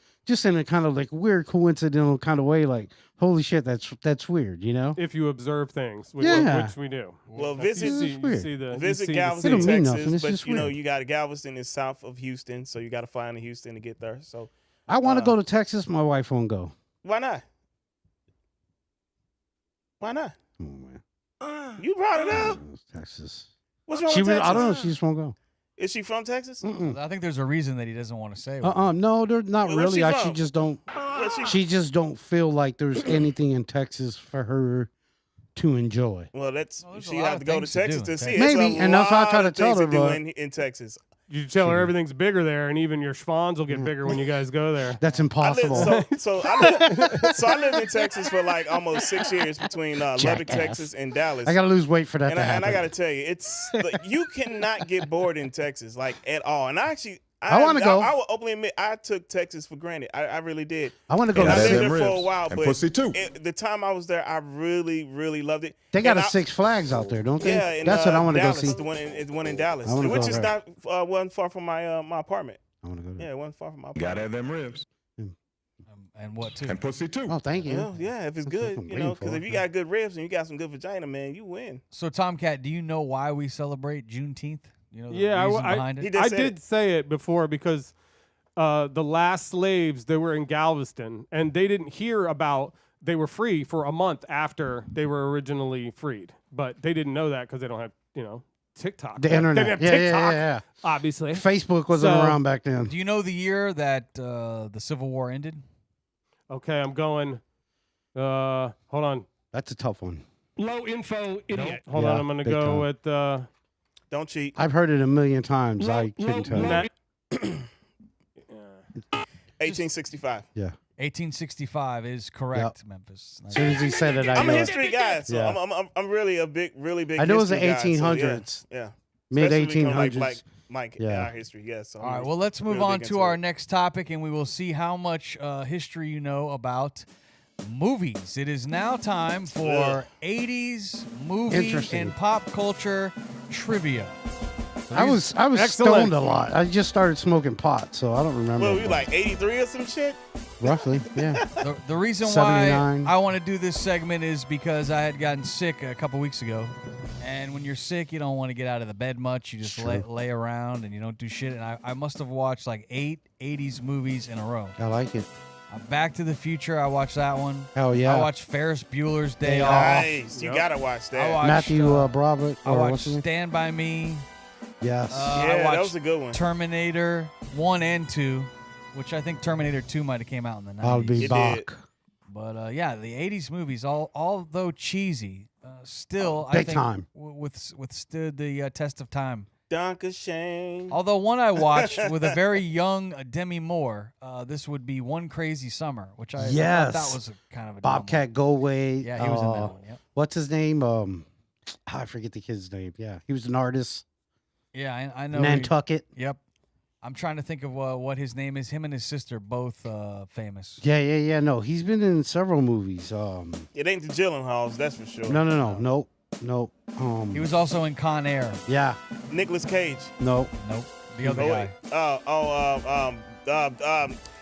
kind of like weird coincidental kind of way. Like, holy shit, that's weird, you know? if you observe things, which, Yeah. which we do. Well, You visit see- you weird. see the- you visit see the Galveston, It don't mean Texas, nothing, it's but just you know weird. you got Galveston is south of Houston, so you got to fly into Houston to get there. So I want to go to Texas. My wife won't go. why not? Why not? Come on, man. You brought it up. Texas. What's wrong She with was, Texas? I don't know. She just won't go. Is she from Texas? I think there's a reason that he doesn't want to say. No, they're not Where's really. she She from? just don't. Where's she- She just don't feel like there's anything in Texas for her to enjoy. Well, that's there's a she lot have of to go to things to do Texas in to see. Texas. It's Maybe, a and that's what I lot try to of tell things her, do but- in Texas. You tell her everything's bigger there, and even your schwans will get bigger when you guys go there. That's I impossible. lived, so I lived in Texas for like almost 6 years between Lubbock, Jackass. Texas, and Dallas. I gotta lose weight for that and to I, happen. and I got to tell you, it's like, you cannot get bored in Texas like at all. And I actually, I wanna go. I will openly admit, I took Texas for granted. I really did. I want to go. And I to lived Six- there for a while, And but pussy too. the time I was there, I really, really loved it. They got And a Six Flags out there, don't they? Yeah, in, That's what I want to go Dallas, see. The one in Dallas, I wanna which go is there. not wasn't far from my my apartment. I want to go there. Yeah, it wasn't far from my apartment. Gotta have them ribs. And what too? And pussy too. Oh, thank you. Well, yeah, if it's That's what good, I'm you know, waiting because for. if you got good ribs and you got some good vagina, man, you win. So Tomcat, do you know why we celebrate Juneteenth? You know the Yeah, reason behind He it. did I say did say it before because the last slaves, they were in Galveston, and they didn't hear about they were free for a month after they were originally freed. But they didn't know that because they don't have, TikTok. The They internet. didn't have Yeah, yeah, TikTok, yeah. obviously. Facebook wasn't So- around back then. Do you know the year that the Civil War ended? Okay, I'm going. Hold on. That's a tough one. Low info idiot. Hold Yeah, on, I'm going to big go time. with. Don't cheat. I've heard it a million times. I couldn't tell you. 1865. Yeah. 1865 is correct, Memphis. As soon as he said it, I I'm know a it. history guy, so Yeah. I'm really a really big. I know it was the history guy, so 1800s. yeah. Mid Especially when it comes 1800s. Like Mike, Yeah. our history, yes. So All right, well, let's move on to our next topic, and we will see how much history you know about movies. It is now time for 80s movie Interesting. and pop culture trivia. I was Excellent. stoned a lot. I just started smoking pot, so I don't remember. Well, we like 83 or some shit. Roughly, yeah. The reason why 79. I want to do this segment is because I had gotten sick a couple weeks ago. And when you're sick, you don't want to get out of the bed much. You just Sure. lay around and you don't do shit. And I must have watched like 8 80s movies in a row. I like it. Back to the Future, I watched that one. Hell yeah. I watched Ferris Bueller's Day Nice. Off. You gotta watch that. I watched, Matthew Broderick. I Or watched what's his name? Stand By Me. Yes. I Yeah, that watched was a good one. Terminator 1 and 2, which I think Terminator 2 might have came out in the 90s. I'll be It back. did. But yeah, the 80s movies, although cheesy, still I Big think time. withstood the test of time. Donka Shane. Although one I watched with a very young Demi Moore, this would be One Crazy Summer, which I Yes. thought that was kind of a dumb Bobcat Goldthwait. one. Yeah, he was in that one. Yep. What's his name? I forget the kid's name. Yeah, he was an artist. Yeah, I know. Nantucket. Yep. I'm trying to think of what his name is. Him and his sister both famous. Yeah. No, he's been in several movies. It ain't the Gyllenhaals, that's for sure. Nope. He was also in Con Air. Yeah. Nicolas Cage. Nope. The other guy.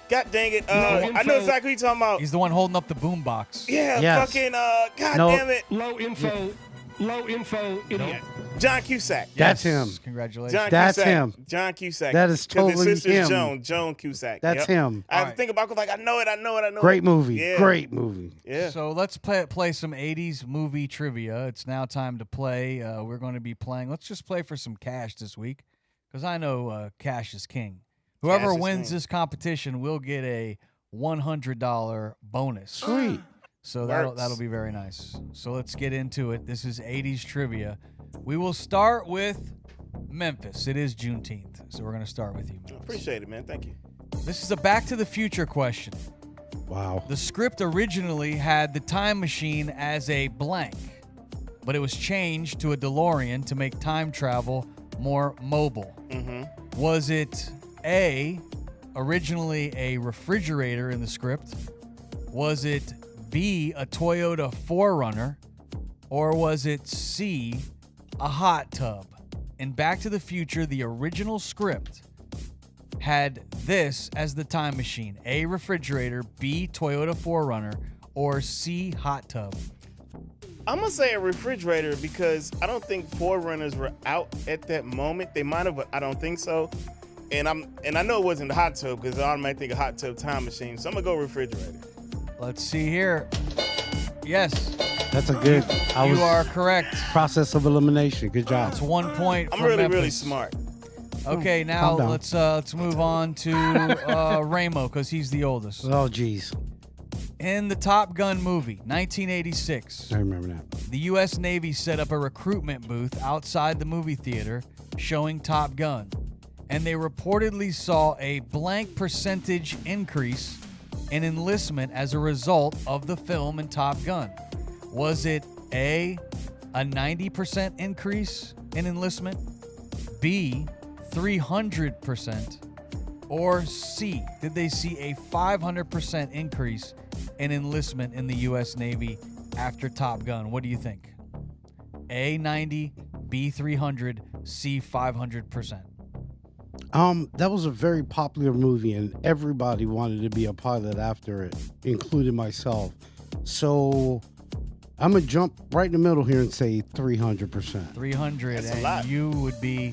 God dang it. I know exactly what you're talking about. He's the one holding up the boombox. Yeah, Yes. fucking, God No. damn it. Low info idiot. John Cusack. That's Yes, him. Congratulations. John That's Cusack. him. John Cusack. That is 'Cause totally his sister's him. Joan Cusack. That's Yep. him. I had to Alright. think about it. Like, I know it. Great movie. Yeah. Great movie. Yeah. So let's play some 80s movie trivia. It's now time to play. We're going to be playing. Let's just play for some cash this week because I know cash is king. Whoever Cash is wins king. this competition will get a $100 bonus. Sweet. So Works. that'll be very nice. So let's get into it. This is 80s trivia. We will start with Memphis. It is Juneteenth, so we're going to start with you, Memphis. Appreciate it, man. Thank you. This is a Back to the Future question. Wow. The script originally had the time machine as a blank, but it was changed to a DeLorean to make time travel more mobile. Mm-hmm. Was it A, originally a refrigerator in the script? Was it B, a Toyota 4Runner? Or was it C, a hot tub? In Back to the Future, the original script had this as the time machine: A, refrigerator, B, Toyota 4Runner, or C, hot tub. I'm going to say a refrigerator because I don't think Forerunners were out at that moment. They might have, but I don't think so. And I know it wasn't the hot tub because I automatically think a hot tub time machine. So I'm going to go refrigerator. Let's see here. Yes, That's a good. you are correct. Process of elimination. Good job. It's 1 point I'm for really, Memphis. really smart. Okay, now down. let's move on to Ramo because he's the oldest. Oh, geez. In the Top Gun movie, 1986, I remember that. the U.S. Navy set up a recruitment booth outside the movie theater showing Top Gun, and they reportedly saw a blank percentage increase in enlistment as a result of the film in Top Gun. Was it A, a 90% increase in enlistment, B, 300%, or C, did they see a 500% increase in enlistment in the U.S. Navy after Top Gun? What do you think? A, 90, B, 300, C, 500%. That was a very popular movie, and everybody wanted to be a pilot after it, including myself. So I'm gonna jump right in the middle here and say 300%. 300, That's a and lot. you would be.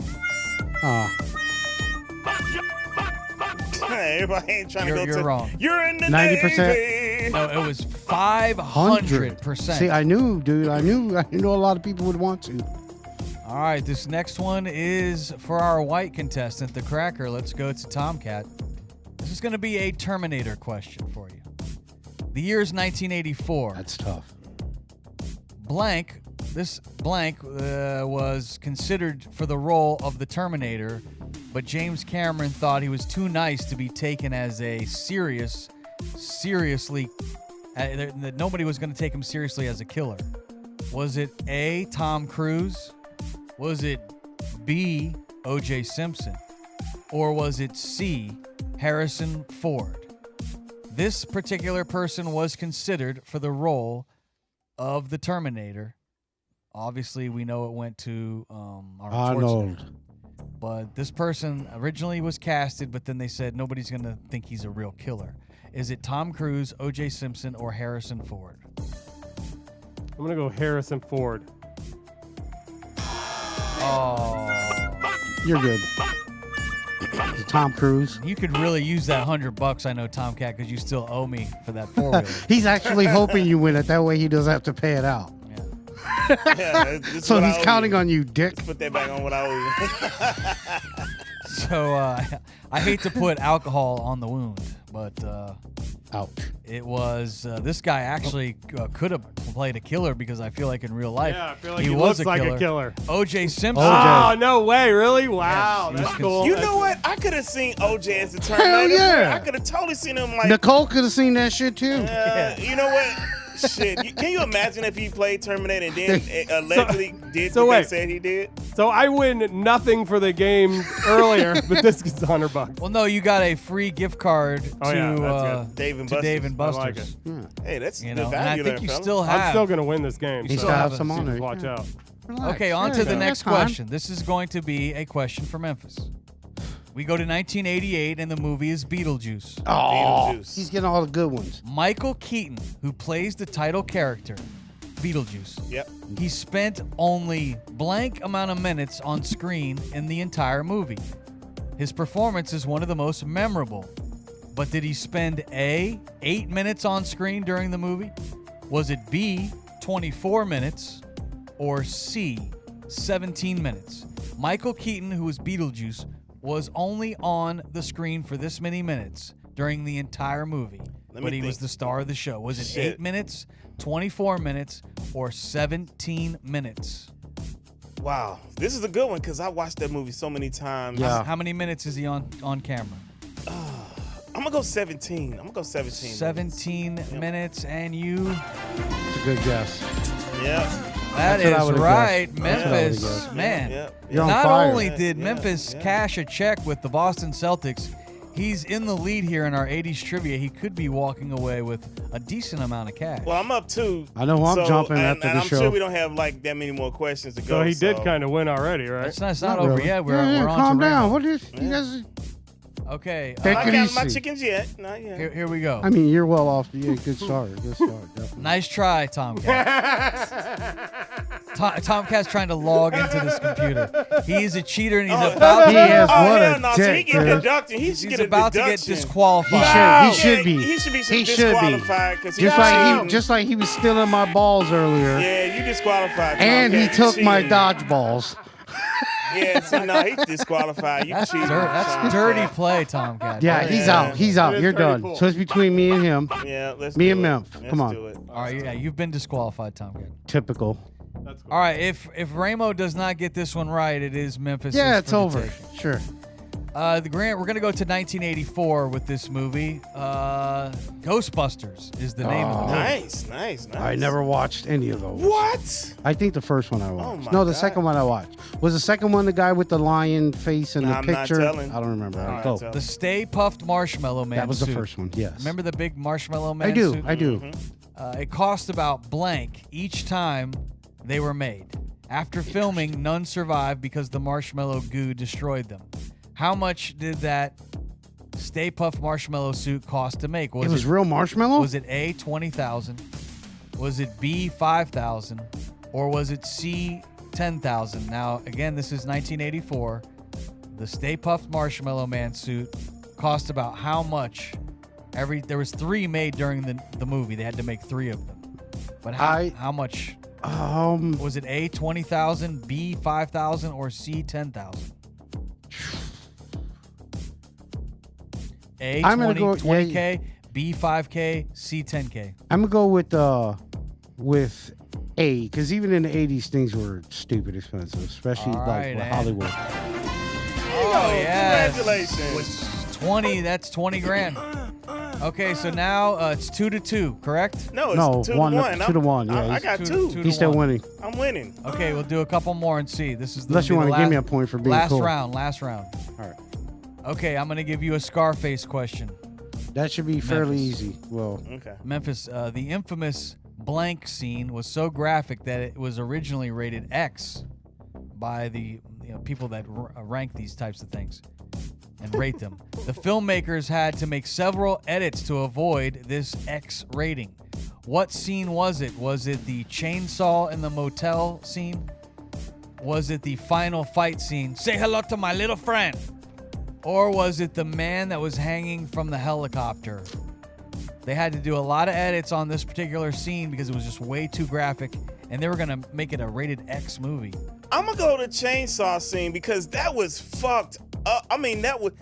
Everybody ain't trying to go You're to. wrong. You're in the 90%? Navy. No, it was 500%. See, I knew, dude. I knew a lot of people would want to. All right, this next one is for our white contestant, the Cracker. Let's go to Tomcat. This is going to be a Terminator question for you. The year is 1984. That's tough. This blank was considered for the role of the Terminator, but James Cameron thought he was too nice to be taken as a seriously, that nobody was going to take him seriously as a killer. Was it A, Tom Cruise? Was it B, O.J. Simpson? Or was it C, Harrison Ford? This particular person was considered for the role of the Terminator. Obviously, we know it went to Arnold Schwarzenegger. But this person originally was casted, but then they said nobody's going to think he's a real killer. Is it Tom Cruise, O.J. Simpson, or Harrison Ford? I'm going to go Harrison Ford. Oh. You're good. Tom Cruise. You could really use that $100, I know, Tomcat, because you still owe me for that four-wheeler. He's actually hoping you win it. That way he doesn't have to pay it out. Yeah, So he's counting on you, Dick. Put that back on what I owe you. So I hate to put alcohol on the wound, but Ouch. it was this guy actually could have played a killer because I feel like in real life Yeah, I feel like he he was looks like a killer. O.J. Simpson. Oh, no way. Really? Wow. Yes, he that's was cool. You That's know what? I could have seen OJ as the Terminator. yeah. I could have totally seen him like. Nicole could have seen that shit too. You know what? Shit. Can you imagine if he played Terminator and then allegedly did what they said he did? So I win nothing for the game earlier, but this gets $100. Well, no, you got a free gift card to Dave and Buster's. Buster's. I like it. Hey, that's You good know, value and I think there, you fella. still have. I'm still going to win this game. You so still have some on there. Watch out. Okay, on to the Yeah, next that's fine. question. This is going to be a question for Memphis. We go to 1988, and the movie is Beetlejuice. Oh, he's getting all the good ones. Michael Keaton, who plays the title character, Beetlejuice. Yep. He spent only blank amount of minutes on screen in the entire movie. His performance is one of the most memorable. But did he spend A, 8 minutes on screen during the movie? Was it B, 24 minutes? Or C, 17 minutes? Michael Keaton, who was Beetlejuice, was only on the screen for this many minutes during the entire movie. But he was the star of the show. Was it 8 minutes, 24 minutes, or 17 minutes? Wow. This is a good one because I watched that movie so many times. How many minutes is he on camera? I'm going to go 17. I'm going to go 17. 17 minutes, and you... It's a good guess. Yeah. That That's what I is would've right. guessed. That's what I would've Memphis, guessed. man. You're on Not fire. only did Memphis cash a check with the Boston Celtics, he's in the lead here in our 80s trivia. He could be walking away with a decent amount of cash. Well, I'm up 2. I know I'm jumping after the I'm show. sure we don't have like that many more questions to go. So he did kind of win already, right? It's not over really. yet. We're on calm to down. Rainbow. What is you guys? Okay. Take I it got my easy. chickens yet. Not yet. Here we go. I mean, you're well off. Yeah, good start. Good start. Definitely. Nice try, Tomcat. Tomcat's trying to log into this computer. He's a cheater, and he's about He to. is what hell a no. So he dick, get dude. deducted. He's about to get disqualified. He should be. He should be He should be. disqualified because Just like he was stealing my balls earlier. Yeah, you disqualified. And he Tomcat. took my Cheating. dodgeballs. Yeah, see, no, he's disqualified. You cheated. That's dirty play, Tomcat. Yeah, he's out. He's out. You're done. pool. So it's between me and him. Yeah, let's Me do and it. Memph. Let's Come on. do it. All right, yeah, you've been disqualified, Tomcat. Typical. That's cool. All right, if Ramo does not get this one right, it is Memphis. Yeah, it's over. Sure. The Grant, we're gonna go to 1984 with this movie. Ghostbusters is the name of the movie. Nice. I never watched any of those. What? I think the first one I watched. my No, the God. second one I watched. Was the second one the guy with the lion face and Nah, the I'm not picture? telling. I don't remember. I'm All right, not go. telling. The Stay Puffed Marshmallow Man. That was the suit. first one. Yes. Remember the big Marshmallow Man? I do. suit? I do. It cost about blank each time they were made. After filming, none survived because the marshmallow goo destroyed them. How much did that Stay Puft Marshmallow suit cost to make? It was real marshmallow? Was it A, 20,000? Was it B, 5,000? Or was it C, 10,000? Now, again, this is 1984. The Stay Puft Marshmallow Man suit cost about how much? There was 3 made during the movie. They had to make 3 of them. But how much? Was it A, 20,000, B, 5,000, or C, 10,000? A, I'm gonna 20K, B, 5K, C, 10K. I'm gonna go with A, because even in the 80s, things were stupid expensive, especially All right, with and- Hollywood. Oh, yes. Congratulations. 20, that's 20 grand. Okay, so now it's 2-2, correct? No, it's No, 2 one- to 1. 2 to 1, yeah, I he's- got 2 2. to He's still 1. winning. I'm winning. Okay, we'll do a couple more and see. This is Unless you want want to give me a point for being last cool. round. All right. Okay, I'm going to give you a Scarface question. That should be fairly Memphis. easy. Well, Okay. Memphis, the infamous blank scene was so graphic that it was originally rated X by the people that rank these types of things and rate them. The filmmakers had to make several edits to avoid this X rating. What scene was it? Was it the chainsaw in the motel scene? Was it the final fight scene? Say hello to my little friend. Or was it the man that was hanging from the helicopter? They had to do a lot of edits on this particular scene because it was just way too graphic, and they were going to make it a rated X movie. I'm going to go to chainsaw scene because that was fucked up. I mean, that was...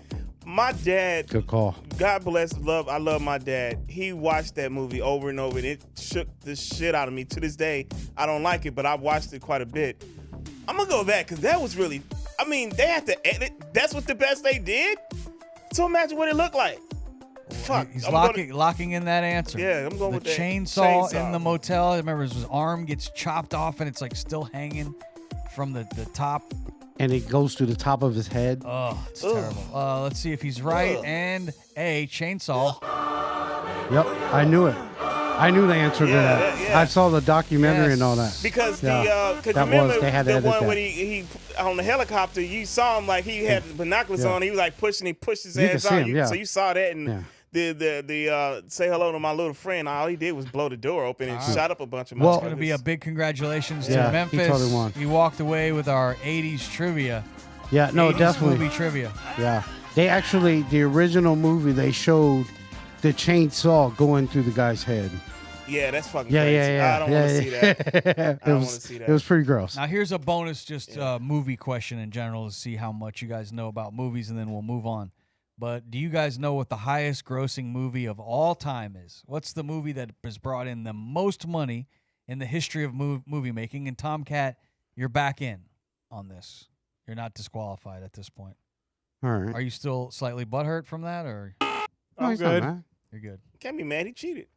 My dad... good call. God bless, I love my dad. He watched that movie over and over, and it shook the shit out of me. To this day, I don't like it, but I've watched it quite a bit. I'm going to go with that because that was really... I mean, they had to edit. That's what the best they did? So imagine what it looked like. Fuck. He's I'm locking in that answer. Yeah, I'm going the with that. chainsaw in the motel. I remember his arm gets chopped off, and it's like still hanging from the top. And it goes to the top of his head. Oh, it's terrible. Let's see if he's right. And A, chainsaw. Yep, I knew it. I knew the answer to that. Yeah. I saw the documentary and all that. Because Yeah, because that remember was- they had to the edit one that. when he on the helicopter, you saw him like he had binoculars Yeah. on. He was like pushing. He pushed his You could ass see out. him, yeah. So you saw that, and Yeah. the say hello to my little friend. All he did was blow the door open and shot up a bunch of Well- motherfuckers. It's going to be a big congratulations Yeah, to he Memphis. totally won. He walked away with our 80s trivia. Yeah, no, 80s definitely. movie trivia. Yeah. They actually, the original movie, they showed the chainsaw going through the guy's head. Yeah, that's fucking Yeah, crazy. yeah. I don't want to see that. It I don't was- want to see that. It was pretty gross. Now, here's a bonus movie question in general to see how much you guys know about movies, and then we'll move on. But do you guys know what the highest grossing movie of all time is? What's the movie that has brought in the most money in the history of movie making? And Tomcat, you're back in on this. You're not disqualified at this point. All right. Are you still slightly butthurt from that, or I'm good. you're good? Can't be mad. He cheated.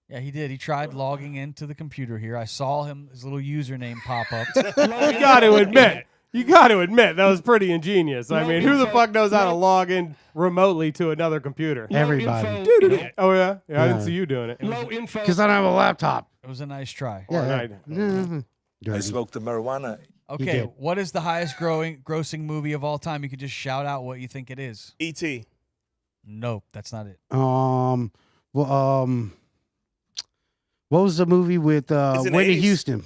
Yeah, he did. He tried logging into the computer here. I saw his little username pop up. You got to admit. You got to admit that was pretty ingenious. I mean, who the fuck knows how to log in remotely to another computer? Everybody. Oh yeah, I didn't see you doing it. Because I don't have a laptop. It was a nice try. Yeah. I smoked the marijuana. Okay, did. what is the highest grossing movie of all time? You could just shout out what you think it is. E.T. Nope, that's not it. What was the movie with It's in the Whitney 80s. Houston?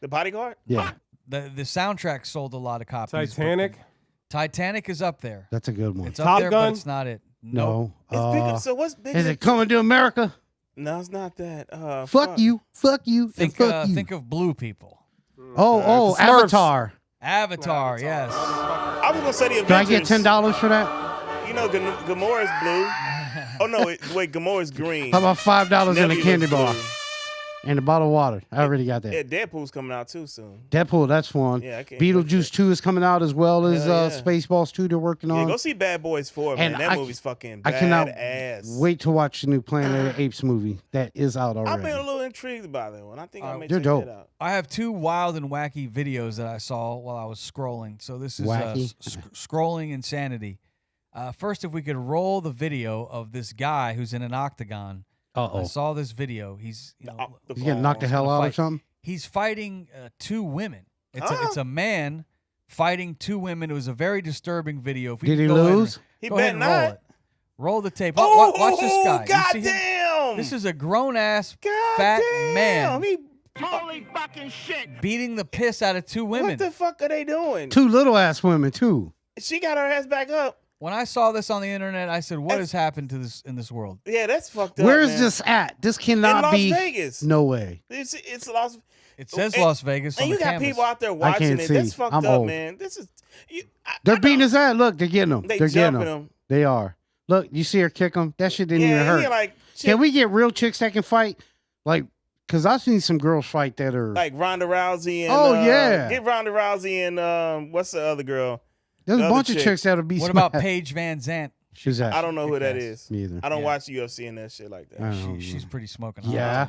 The Bodyguard? Yeah, The soundtrack sold a lot of copies. but Titanic. Titanic is up there. that's a good one. It's up Top there, Gun? but it's not it. Nope. No. It's bigger. So what's bigger? Is it Coming to America? No, it's not that. Fuck you, and Think fuck you. think of Blue People. Oh, The Smurfs. Avatar. Avatar, yes. I was gonna say the Do I Avengers. get $10 for that? You know, Gamora's blue. Oh no, wait, Gamora's green. How about $5 in a Nebula's candy bar blue. and a bottle of water? I already got that. Yeah, Deadpool's coming out too soon. Deadpool, that's fun. Yeah, I can't wait for Beetlejuice 2 is coming out as well as Hell yeah. Spaceballs 2 they're working Yeah, on. go see Bad Boys 4, man. And That movie's fucking I badass. cannot wait to watch the new Planet of the Apes movie that is out already. I've been a little intrigued by that one. I think I may they're check dope. that out. I have 2 wild and wacky videos that I saw while I was scrolling. So this is Wacky? scrolling insanity. First, if we could roll the video of this guy who's in an octagon. Uh-oh. I saw this video. He's He's getting knocked the hell out or something? He's fighting 2 women. It's a man fighting 2 women. It was a very disturbing video. If we Did could he go ahead and- lose? He go ahead and roll bet not. it. Roll the tape. Oh, Watch this guy. You see him? goddamn! This is a grown-ass fat man Holy fucking shit! beating the piss out of 2 women. What the fuck are they doing? 2 little ass women too. She got her ass back up. When I saw this on the internet, I said, "What has happened to this in this world?" Yeah, that's fucked up. Where is man. this at? This In cannot Las be. Vegas. No way. It's Las. It says Las Vegas And on you the got canvas. people out there watching can't it. see. That's fucked I'm up, old. man. This is. They're beating his ass. Look, they're getting him. They They're getting jumping him. him. They are. Look, you see her kick him? That shit didn't even Yeah, hurt. he like. Can we get real chicks that can fight? Like, because I've seen some girls fight that are. Like Ronda Rousey and. Oh, yeah. Get Ronda Rousey and what's the other girl? There's The a other bunch of chick. chicks that'll be. What about smacked. Paige Van Zandt? Who's that? I don't know who that is. Me either. I don't Yeah. watch UFC and that shit like that. I don't She's know. pretty smoking hot. Yeah.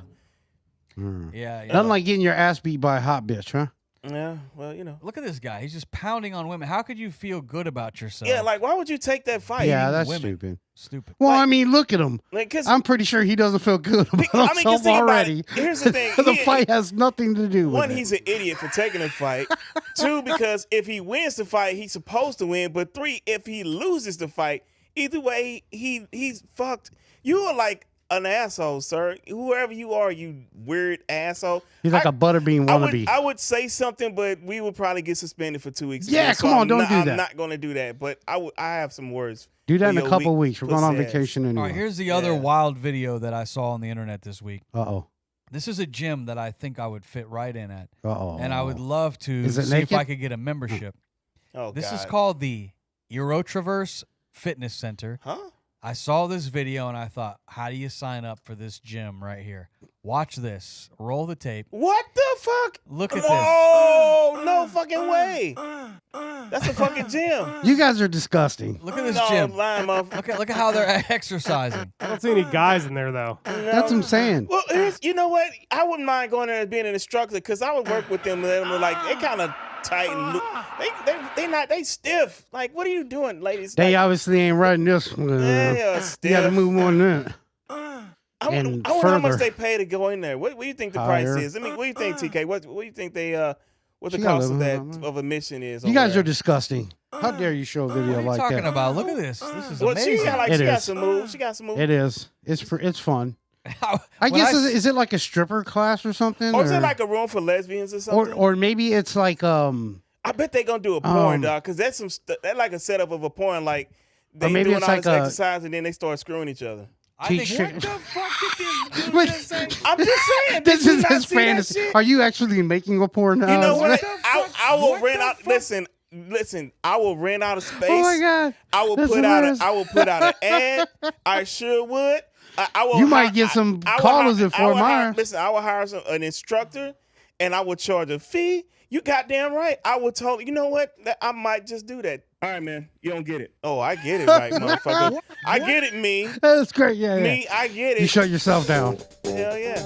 Yeah. Nothing like getting your ass beat by a hot bitch, huh? Yeah, well, you know. Look at this guy. He's just pounding on women. How could you feel good about yourself? Yeah, like why would you take that fight? Yeah, that's women. stupid. Stupid. Well, I mean, look at him. Like, 'cause- I'm pretty sure he doesn't feel good about I mean, 'cause himself think about already. it. Here's the thing. The fight has nothing to do with One, it. he's an idiot for taking a fight. 2, because if he wins the fight, he's supposed to win. But 3, if he loses the fight, either way, he's fucked. You are like an asshole, sir. Whoever you are, you weird asshole. He's like a butterbean wannabe. I would say something, but we would probably get suspended for 2 weeks. Yeah, again, come so on, don't do I'm that. not going to do that. But I have some words. Do that for in a your couple weak weeks. We're going on pussy ass. vacation All anyway. right, here's the other wild video that I saw on the internet this week. Uh-oh. This is a gym that I think I would fit right in at. Uh-oh. And I would love to Is it see if naked? I could get a membership. Oh, This is God. called the Eurotraverse Fitness Center. Huh? I saw this video and I thought, how do you sign up for this gym right here? Watch this. Roll the tape. What the fuck? Look at Oh, no fucking way. That's a fucking gym. You guys are disgusting. Look at this No, gym. lying motherfucker. Look at how they're exercising. I don't see any guys in there though. That's what I'm saying. Well, you know what? I wouldn't mind going there as being an instructor because I would work with them and them like they kind of tight and they stiff. Like, what are you doing, ladies? They like, obviously ain't riding this one. Yeah, You got to stiff. move more than that. I wonder and how much further. they pay to go in there. What do you think the Higher. price is? I mean, what do you think, TK? What do you think they what the She gotta cost of live that of admission is? You over guys there? are disgusting. How dare you show a video What are you like talking that? about? Look at this. This is Well, amazing. she got It got is. some moves. She got some moves. It is. It's fun. I When guess I is it like a stripper class or something? Or is it like a room for lesbians or something? or maybe it's like I bet they gonna do a porn, Um, dog, because that's that's like a setup of a porn. Like they Or maybe doing it's all like this a- exercise and then they start screwing each other. I think T-shirt. What the fuck did this dude Wait. just say? I'm just saying. This did you is not his see that fantasy. shit? Are you actually making a porn now? You know what? I will rent out. Listen. I will rent out a space. Oh my god! I will That's put out. hilarious. I will put out an ad. I sure would. I will. You might get some I will callers hi- in I Fort will hire- Myers. Listen, I will hire an instructor, and I will charge a fee. You goddamn right. I will totally. You know what? I might just do that. All right, man. You don't get it. Oh, I get it, right, motherfucker. I get it, me. That's great. Yeah, Me, I get it. You shut yourself down. Hell yeah.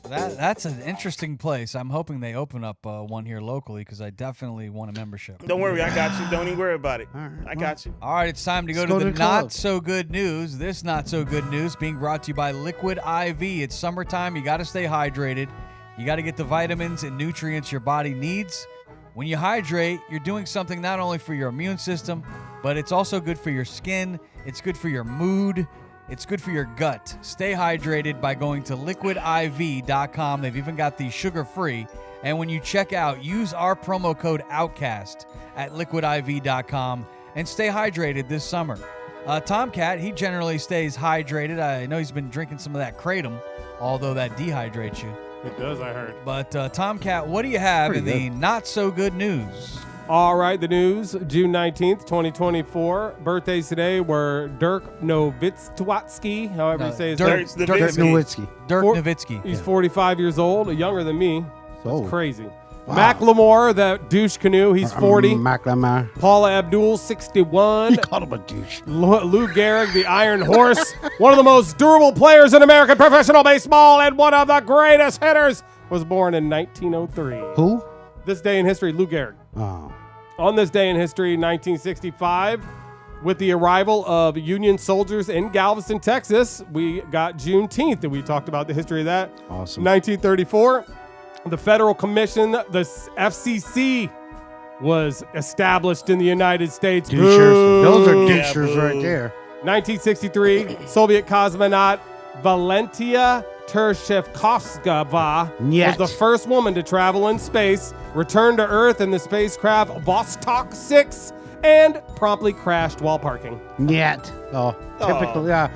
that's an interesting place. I'm hoping they open up one here locally because I definitely want a membership. Don't worry, I got you. Don't even worry about it. I got you. All right, it's time to go Let's to go the to the club. not so good news. This not so good news being brought to you by Liquid IV. It's summertime. You got to stay hydrated. You got to get the vitamins and nutrients your body needs. When you hydrate, you're doing something not only for your immune system, but it's also good for your skin. It's good for your mood. It's good for your gut. Stay hydrated by going to liquidiv.com. They've even got the sugar-free. And when you check out, use our promo code OUTCAST at liquidiv.com and stay hydrated this summer. Tomcat, he generally stays hydrated. I know he's been drinking some of that Kratom, although that dehydrates you. It does, I heard. But Tomcat, what do you have in the not so good news? All right, the news, June 19th, 2024. Birthdays today were Dirk Nowitzki, however you say his name. Dirk Nowitzki. Dirk Nowitzki. He's 45 years old, younger than me. That's crazy. Wow. Macklemore, that douche canoe, he's 40. Macklemore. Paula Abdul, 61. You called him a douche. Lou Gehrig, the Iron Horse, one of the most durable players in American professional baseball and one of the greatest hitters, was born in 1903. Who? This day in history, Lou Gehrig. Oh. On this day in history, 1965, with the arrival of Union soldiers in Galveston, Texas, we got Juneteenth, and we talked about the history of that. Awesome. 1934, the Federal Commission, the FCC, was established in the United States. Douchers. Those are douchers right there. 1963, Soviet cosmonaut Valentia Tereshkovskaya was the first woman to travel in space, returned to Earth in the spacecraft Vostok 6, and promptly crashed while parking. Yet. Oh, typically, yeah.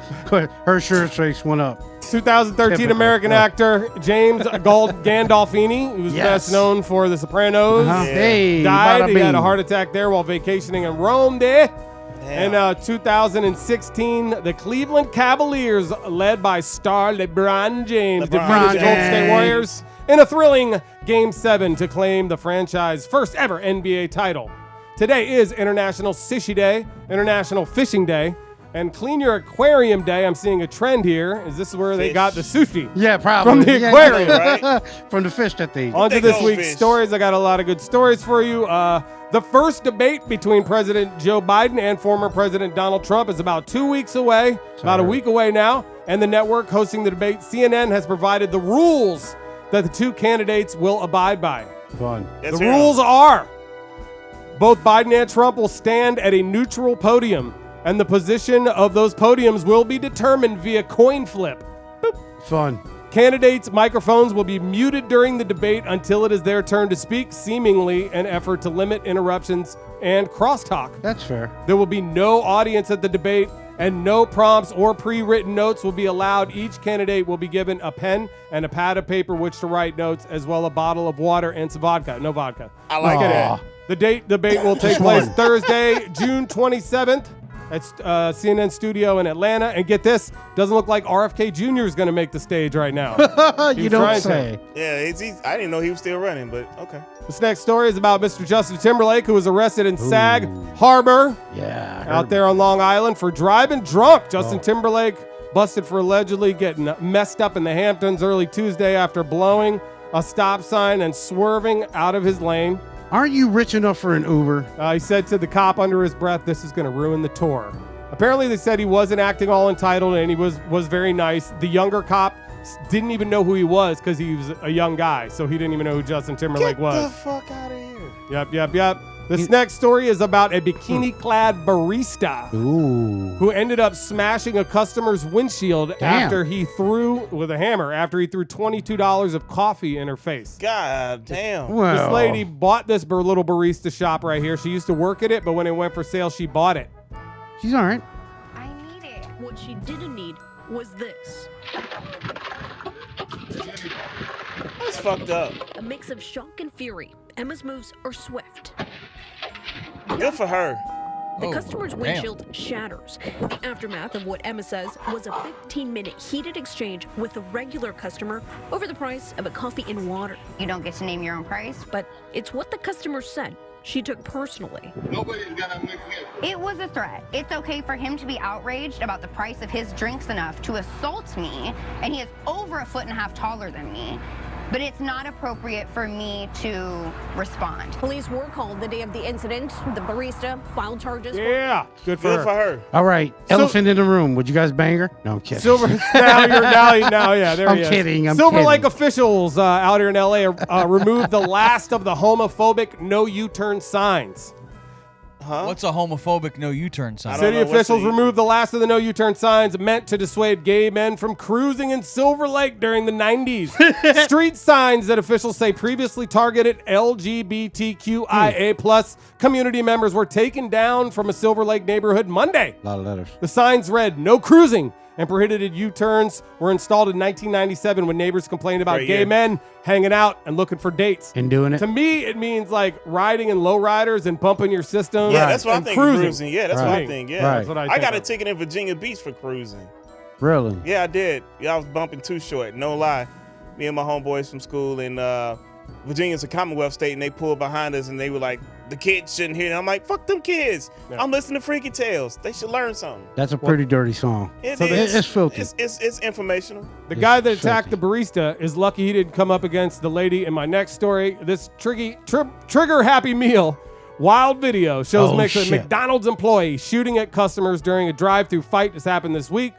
Her shirt face went up. 2013 Typical. American actor James Gandolfini, who was best known for The Sopranos, Hey, died. bada He had a bing. heart attack there while vacationing in Rome there. And 2016, the Cleveland Cavaliers, led by star LeBron James, defeated the Golden State Warriors in a thrilling Game 7 to claim the franchise's first ever NBA title. Today is International Sushi Day, International Fishing Day, and Clean Your Aquarium Day. I'm seeing a trend here. Is this where they got the sushi? Yeah, probably. From the aquarium. From the fish that they eat. On to this week's stories. I got a lot of good stories for you. The first debate between President Joe Biden and former President Donald Trump is about 2 weeks away, about a week away now, and the network hosting the debate, CNN, has provided the rules that the two candidates will abide by. Fun. The rules are both Biden and Trump will stand at a neutral podium, and the position of those podiums will be determined via coin flip. Fun. Candidates' microphones will be muted during the debate until it is their turn to speak, seemingly an effort to limit interruptions and crosstalk. That's fair. There will be no audience at the debate, and no prompts or pre-written notes will be allowed. Each candidate will be given a pen and a pad of paper which to write notes, as well a bottle of water and some vodka. No vodka. I like that. The debate will take place Thursday, June 27th. at CNN studio in Atlanta. And get this, doesn't look like RFK Jr. is going to make the stage right now. You don't say. Yeah, I didn't know he was still running, but okay. This next story is about Mr. Justin Timberlake, who was arrested in Sag Harbor. Yeah. Out there on Long Island for driving drunk. Justin Timberlake busted for allegedly getting messed up in the Hamptons early Tuesday after blowing a stop sign and swerving out of his lane. Aren't you rich enough for an Uber? He said to the cop under his breath, "This is going to ruin the tour." Apparently, they said he wasn't acting all entitled and he was very nice. The younger cop didn't even know who he was because he was a young guy, so he didn't even know who Justin Timberlake was. Get the fuck out of here. Yep. This next story is about a bikini-clad barista who ended up smashing a customer's windshield after he threw with a hammer after he threw $22 of coffee in her face. God damn. This lady bought this little barista shop right here. She used to work at it, but when it went for sale, she bought it. She's all right. I need it. What she didn't need was this. That's fuked up. A mix of shock and fury. Emma's moves are swift. Good for her. The customer's windshield shatters. The aftermath of what Emma says was a 15-minute heated exchange with a regular customer over the price of a coffee and water. You don't get to name your own price? But it's what the customer said she took personally. It was a threat. It's okay for him to be outraged about the price of his drinks enough to assault me, and he is over 1.5 feet taller than me. But it's not appropriate for me to respond. Police were called the day of the incident. The barista filed charges. Yeah, good for her. All right, elephant in the room. Would you guys bang her? No, I'm kidding. I'm kidding. I'm Silver kidding. Lake officials out here in LA removed the last of the homophobic no U-turn signs. What's a homophobic no U-turn sign? City officials removed the last of the no U-turn signs meant to dissuade gay men from cruising in Silver Lake during the 90s. Street signs that officials say previously targeted LGBTQIA plus community members were taken down from a Silver Lake neighborhood Monday. A lot of letters. The signs read, "No cruising," and prohibited U-turns were installed in 1997 when neighbors complained about gay men hanging out and looking for dates. And doing it. To me, it means like riding in lowriders and bumping your system. Yeah, that's what I think. Cruising. Yeah, that's what I Right. think. Yeah, Right. That's what I I think got a of. ticket in Virginia Beach for cruising. Really? Yeah, I did. Yeah, I was bumping too short. No lie. Me and my homeboys from school in Virginia's a Commonwealth state, and they pulled behind us, and they were like, "The kids shouldn't hear." And I'm like, "Fuck them kids! Yeah. I'm listening to Freaky Tales. They should learn something." That's a pretty dirty song. It It's filthy. It's informational. The guy that attacked the barista is lucky he didn't come up against the lady in my next story. This trigger happy meal. Wild video shows a McDonald's employee shooting at customers during a drive-through fight. This happened this week.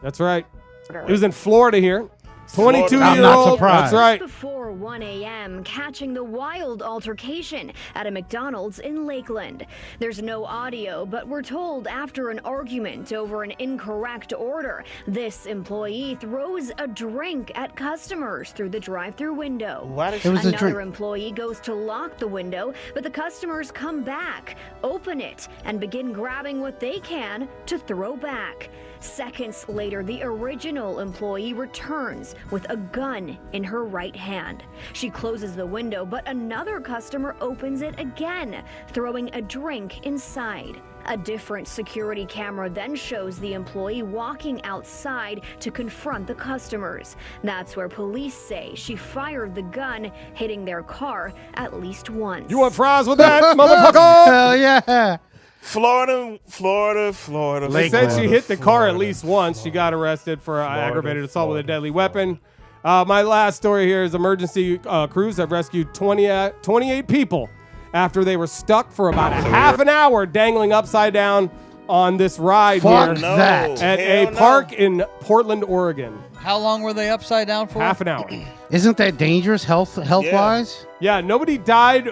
That's right. It was in Florida here. 22-year-old. That's right. Before 1 a.m., catching the wild altercation at a McDonald's in Lakeland. There's no audio, but we're told after an argument over an incorrect order, this employee throws a drink at customers through the drive-thru window. Another employee goes to lock the window, but the customers come back, open it, and begin grabbing what they can to throw back. Seconds later, the original employee returns with a gun in her right hand. She closes the window, but another customer opens it again, throwing a drink inside. A different security camera then shows the employee walking outside to confront the customers. That's where police say she fired the gun, hitting their car at least once. You want fries with that, motherfucker? Hell yeah. Florida. They said she hit the car at least once. She got arrested for aggravated assault with a deadly weapon. My last story here is emergency crews have rescued 28 people after they were stuck for about a half an hour dangling upside down on this ride at a park in Portland, Oregon. How long were they upside down for? Half an hour. Isn't that dangerous health-wise? Yeah, nobody died,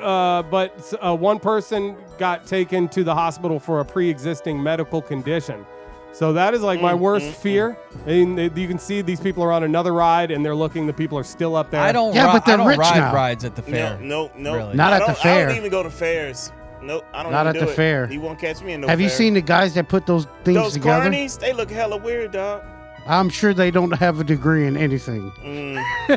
but one person got taken to the hospital for a pre-existing medical condition. So that is like my worst fear. And you can see these people are on another ride, and they're looking. The people are still up there. I don't ride rides at the fair. No. Really. Not at the fair. I don't even go to fairs. Nope, I don't Not even at the fair. You won't catch me in no Have fair. you seen the guys that put those things together? Those carnies, they look hella weird, dog. I'm sure they don't have a degree in anything.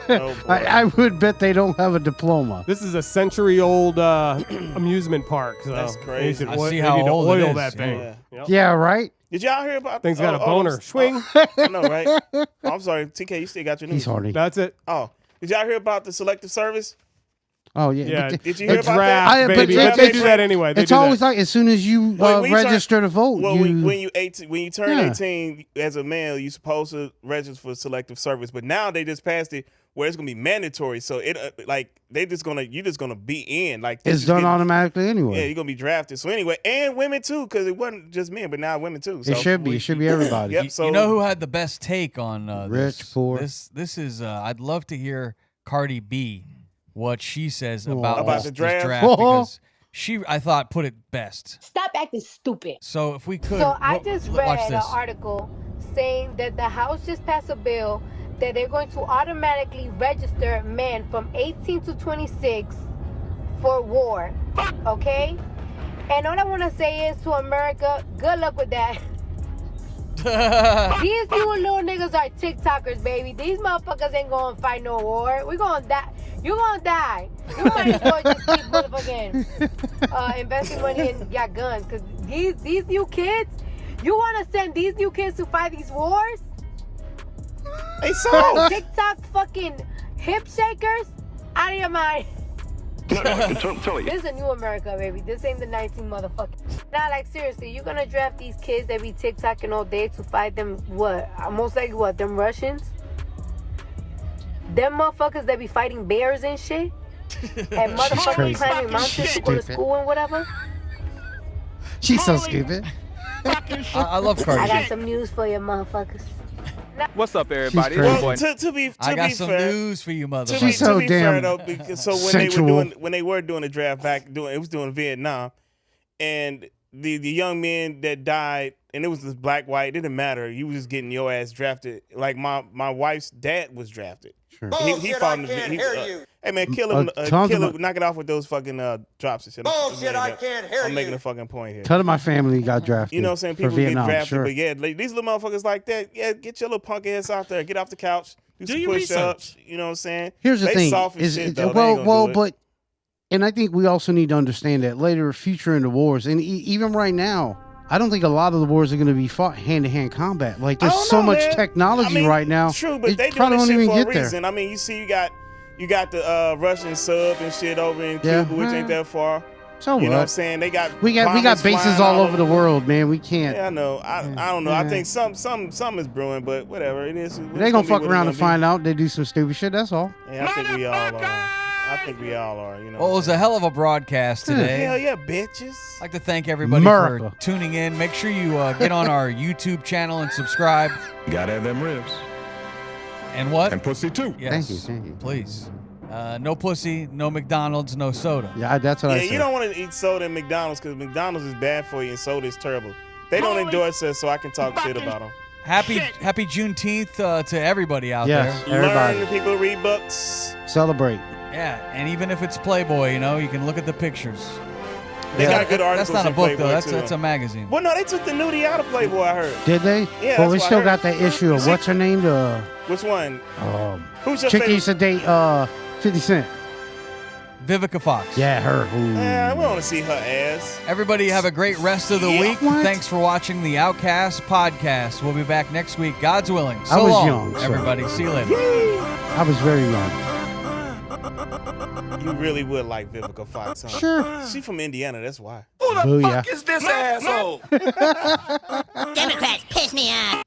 Oh, I would bet they don't have a diploma. This is a century-old amusement park. So That's crazy. They I need see to how old it oil is. that thing. Yeah. Yep. Yeah, right? Did y'all hear about Thing's got a boner. Swing. I know, right? Oh, I'm sorry, TK, you still got your news. He's horny. That's it. Oh, did y'all hear about the Selective Service? Oh, yeah. Yeah, But Did you hear about draft, that? baby. They do that anyway. They It's do always that. like as soon as you When you register to vote. Well, you, when you turn Yeah. 18 as a male, you're supposed to register for Selective Service. But now they just passed it where it's gonna be mandatory. So it you're just gonna be in. Like it's done automatically anyway. Yeah, you're gonna be drafted. So anyway, and women too, because it wasn't just men, but now women too. So. It should be. It should be everybody. Yep. So you know who had the best take on Rich, this? poor. This is. I'd love to hear Cardi B what she says about the this draft? because she, I thought, put it best. Stop acting stupid. So if we could, So I just watch read an this. article saying that the House just passed a bill that they're going to automatically register men from 18 to 26 for war. Okay? And all I want to say is to America, good luck with that. These you little niggas are TikTokers, baby. These motherfuckers ain't gonna fight no war. We gonna die. You gonna die. You might as well just keep motherfucking investing money in your guns. Cause these new kids, you wanna send these new kids to fight these wars? Hey, so TikTok fucking hip shakers? Out of your mind. This is a new America, baby. This ain't the 19 motherfucker. Nah, like seriously, you gonna draft these kids that be TikToking all day to fight them what? Most likely what? Them Russians? Them motherfuckers that be fighting bears and shit? And motherfucking climbing mountains to go to school and whatever? She's so stupid. I love Cardi. I got some news for you motherfuckers. What's up, everybody? She's It's crazy. your boy. To I got be some fair, news for you, mother. She's so to be fair damn though, because so sensual. when they were doing the draft back, it was doing Vietnam, and the young men that died, and it was this black, white, it didn't matter. You was just getting your ass drafted. Like my wife's dad was drafted. Sure. He fought hey man, kill him, knock it off with those fucking drops and shit. Bullshit, I can't hear I'm making a fucking point here. Tell them my family got drafted. You know what I'm saying? for People Vietnam, get drafted, sure. but yeah, like, these little motherfuckers like that, yeah, get your little punk ass out there, get off the couch, do some your push-ups. You know what I'm saying? Here's the they thing. Soft as shit, though. But and I think we also need to understand that later, future in the wars, and even right now, I don't think a lot of the wars are going to be fought hand-to-hand combat. Like there's so much technology right now. True, but they probably doing won't this shit even for get a reason. there. I mean, you see, you got the Russian sub and shit over in Cuba, which ain't that far. So you know what? what I'm saying? They got we got bases flying all over the world, man. We can't. Yeah, I know. I don't know. I think some is brewing, but whatever it is. They're gonna fuck around and find out they do some stupid shit. That's all. Yeah, I think we all are. You know. Well, it was a hell of a broadcast today. Hell yeah, bitches. I'd like to thank everybody for tuning in. Make sure you get on our YouTube channel and subscribe. Gotta have them ribs. And what? And pussy too. Yes. Thank you. Please. No pussy, no McDonald's, no soda. Yeah, that's what I said. Yeah, you don't want to eat soda at McDonald's because McDonald's is bad for you and soda is terrible. They don't endorse us, so I can talk shit about them. Happy Juneteenth to everybody out Yes, there. everybody. Learn, people read books. Celebrate. Yeah, and even if it's Playboy, you know, you can look at the pictures. They got good articles. That's not a in book, Playboy, though. too. That's a magazine. Well, no, they took the nudie out of Playboy, I heard. Did they? Yeah, Well, that's we what still I got heard. that issue of what's her name? Which one? Who's your chick favorite? used to date 50 Cent. Vivica Fox. Yeah, her. Yeah, we want to see her ass. Everybody have a great rest of the week. Thanks for watching the Outcast podcast. We'll be back next week, God's willing. So I was long, young, so- everybody. See you later. I was very young. You really would like Vivica Fox, huh? Sure. She from Indiana, that's why. Who the Booyah. fuck is this asshole? Democrats piss me off.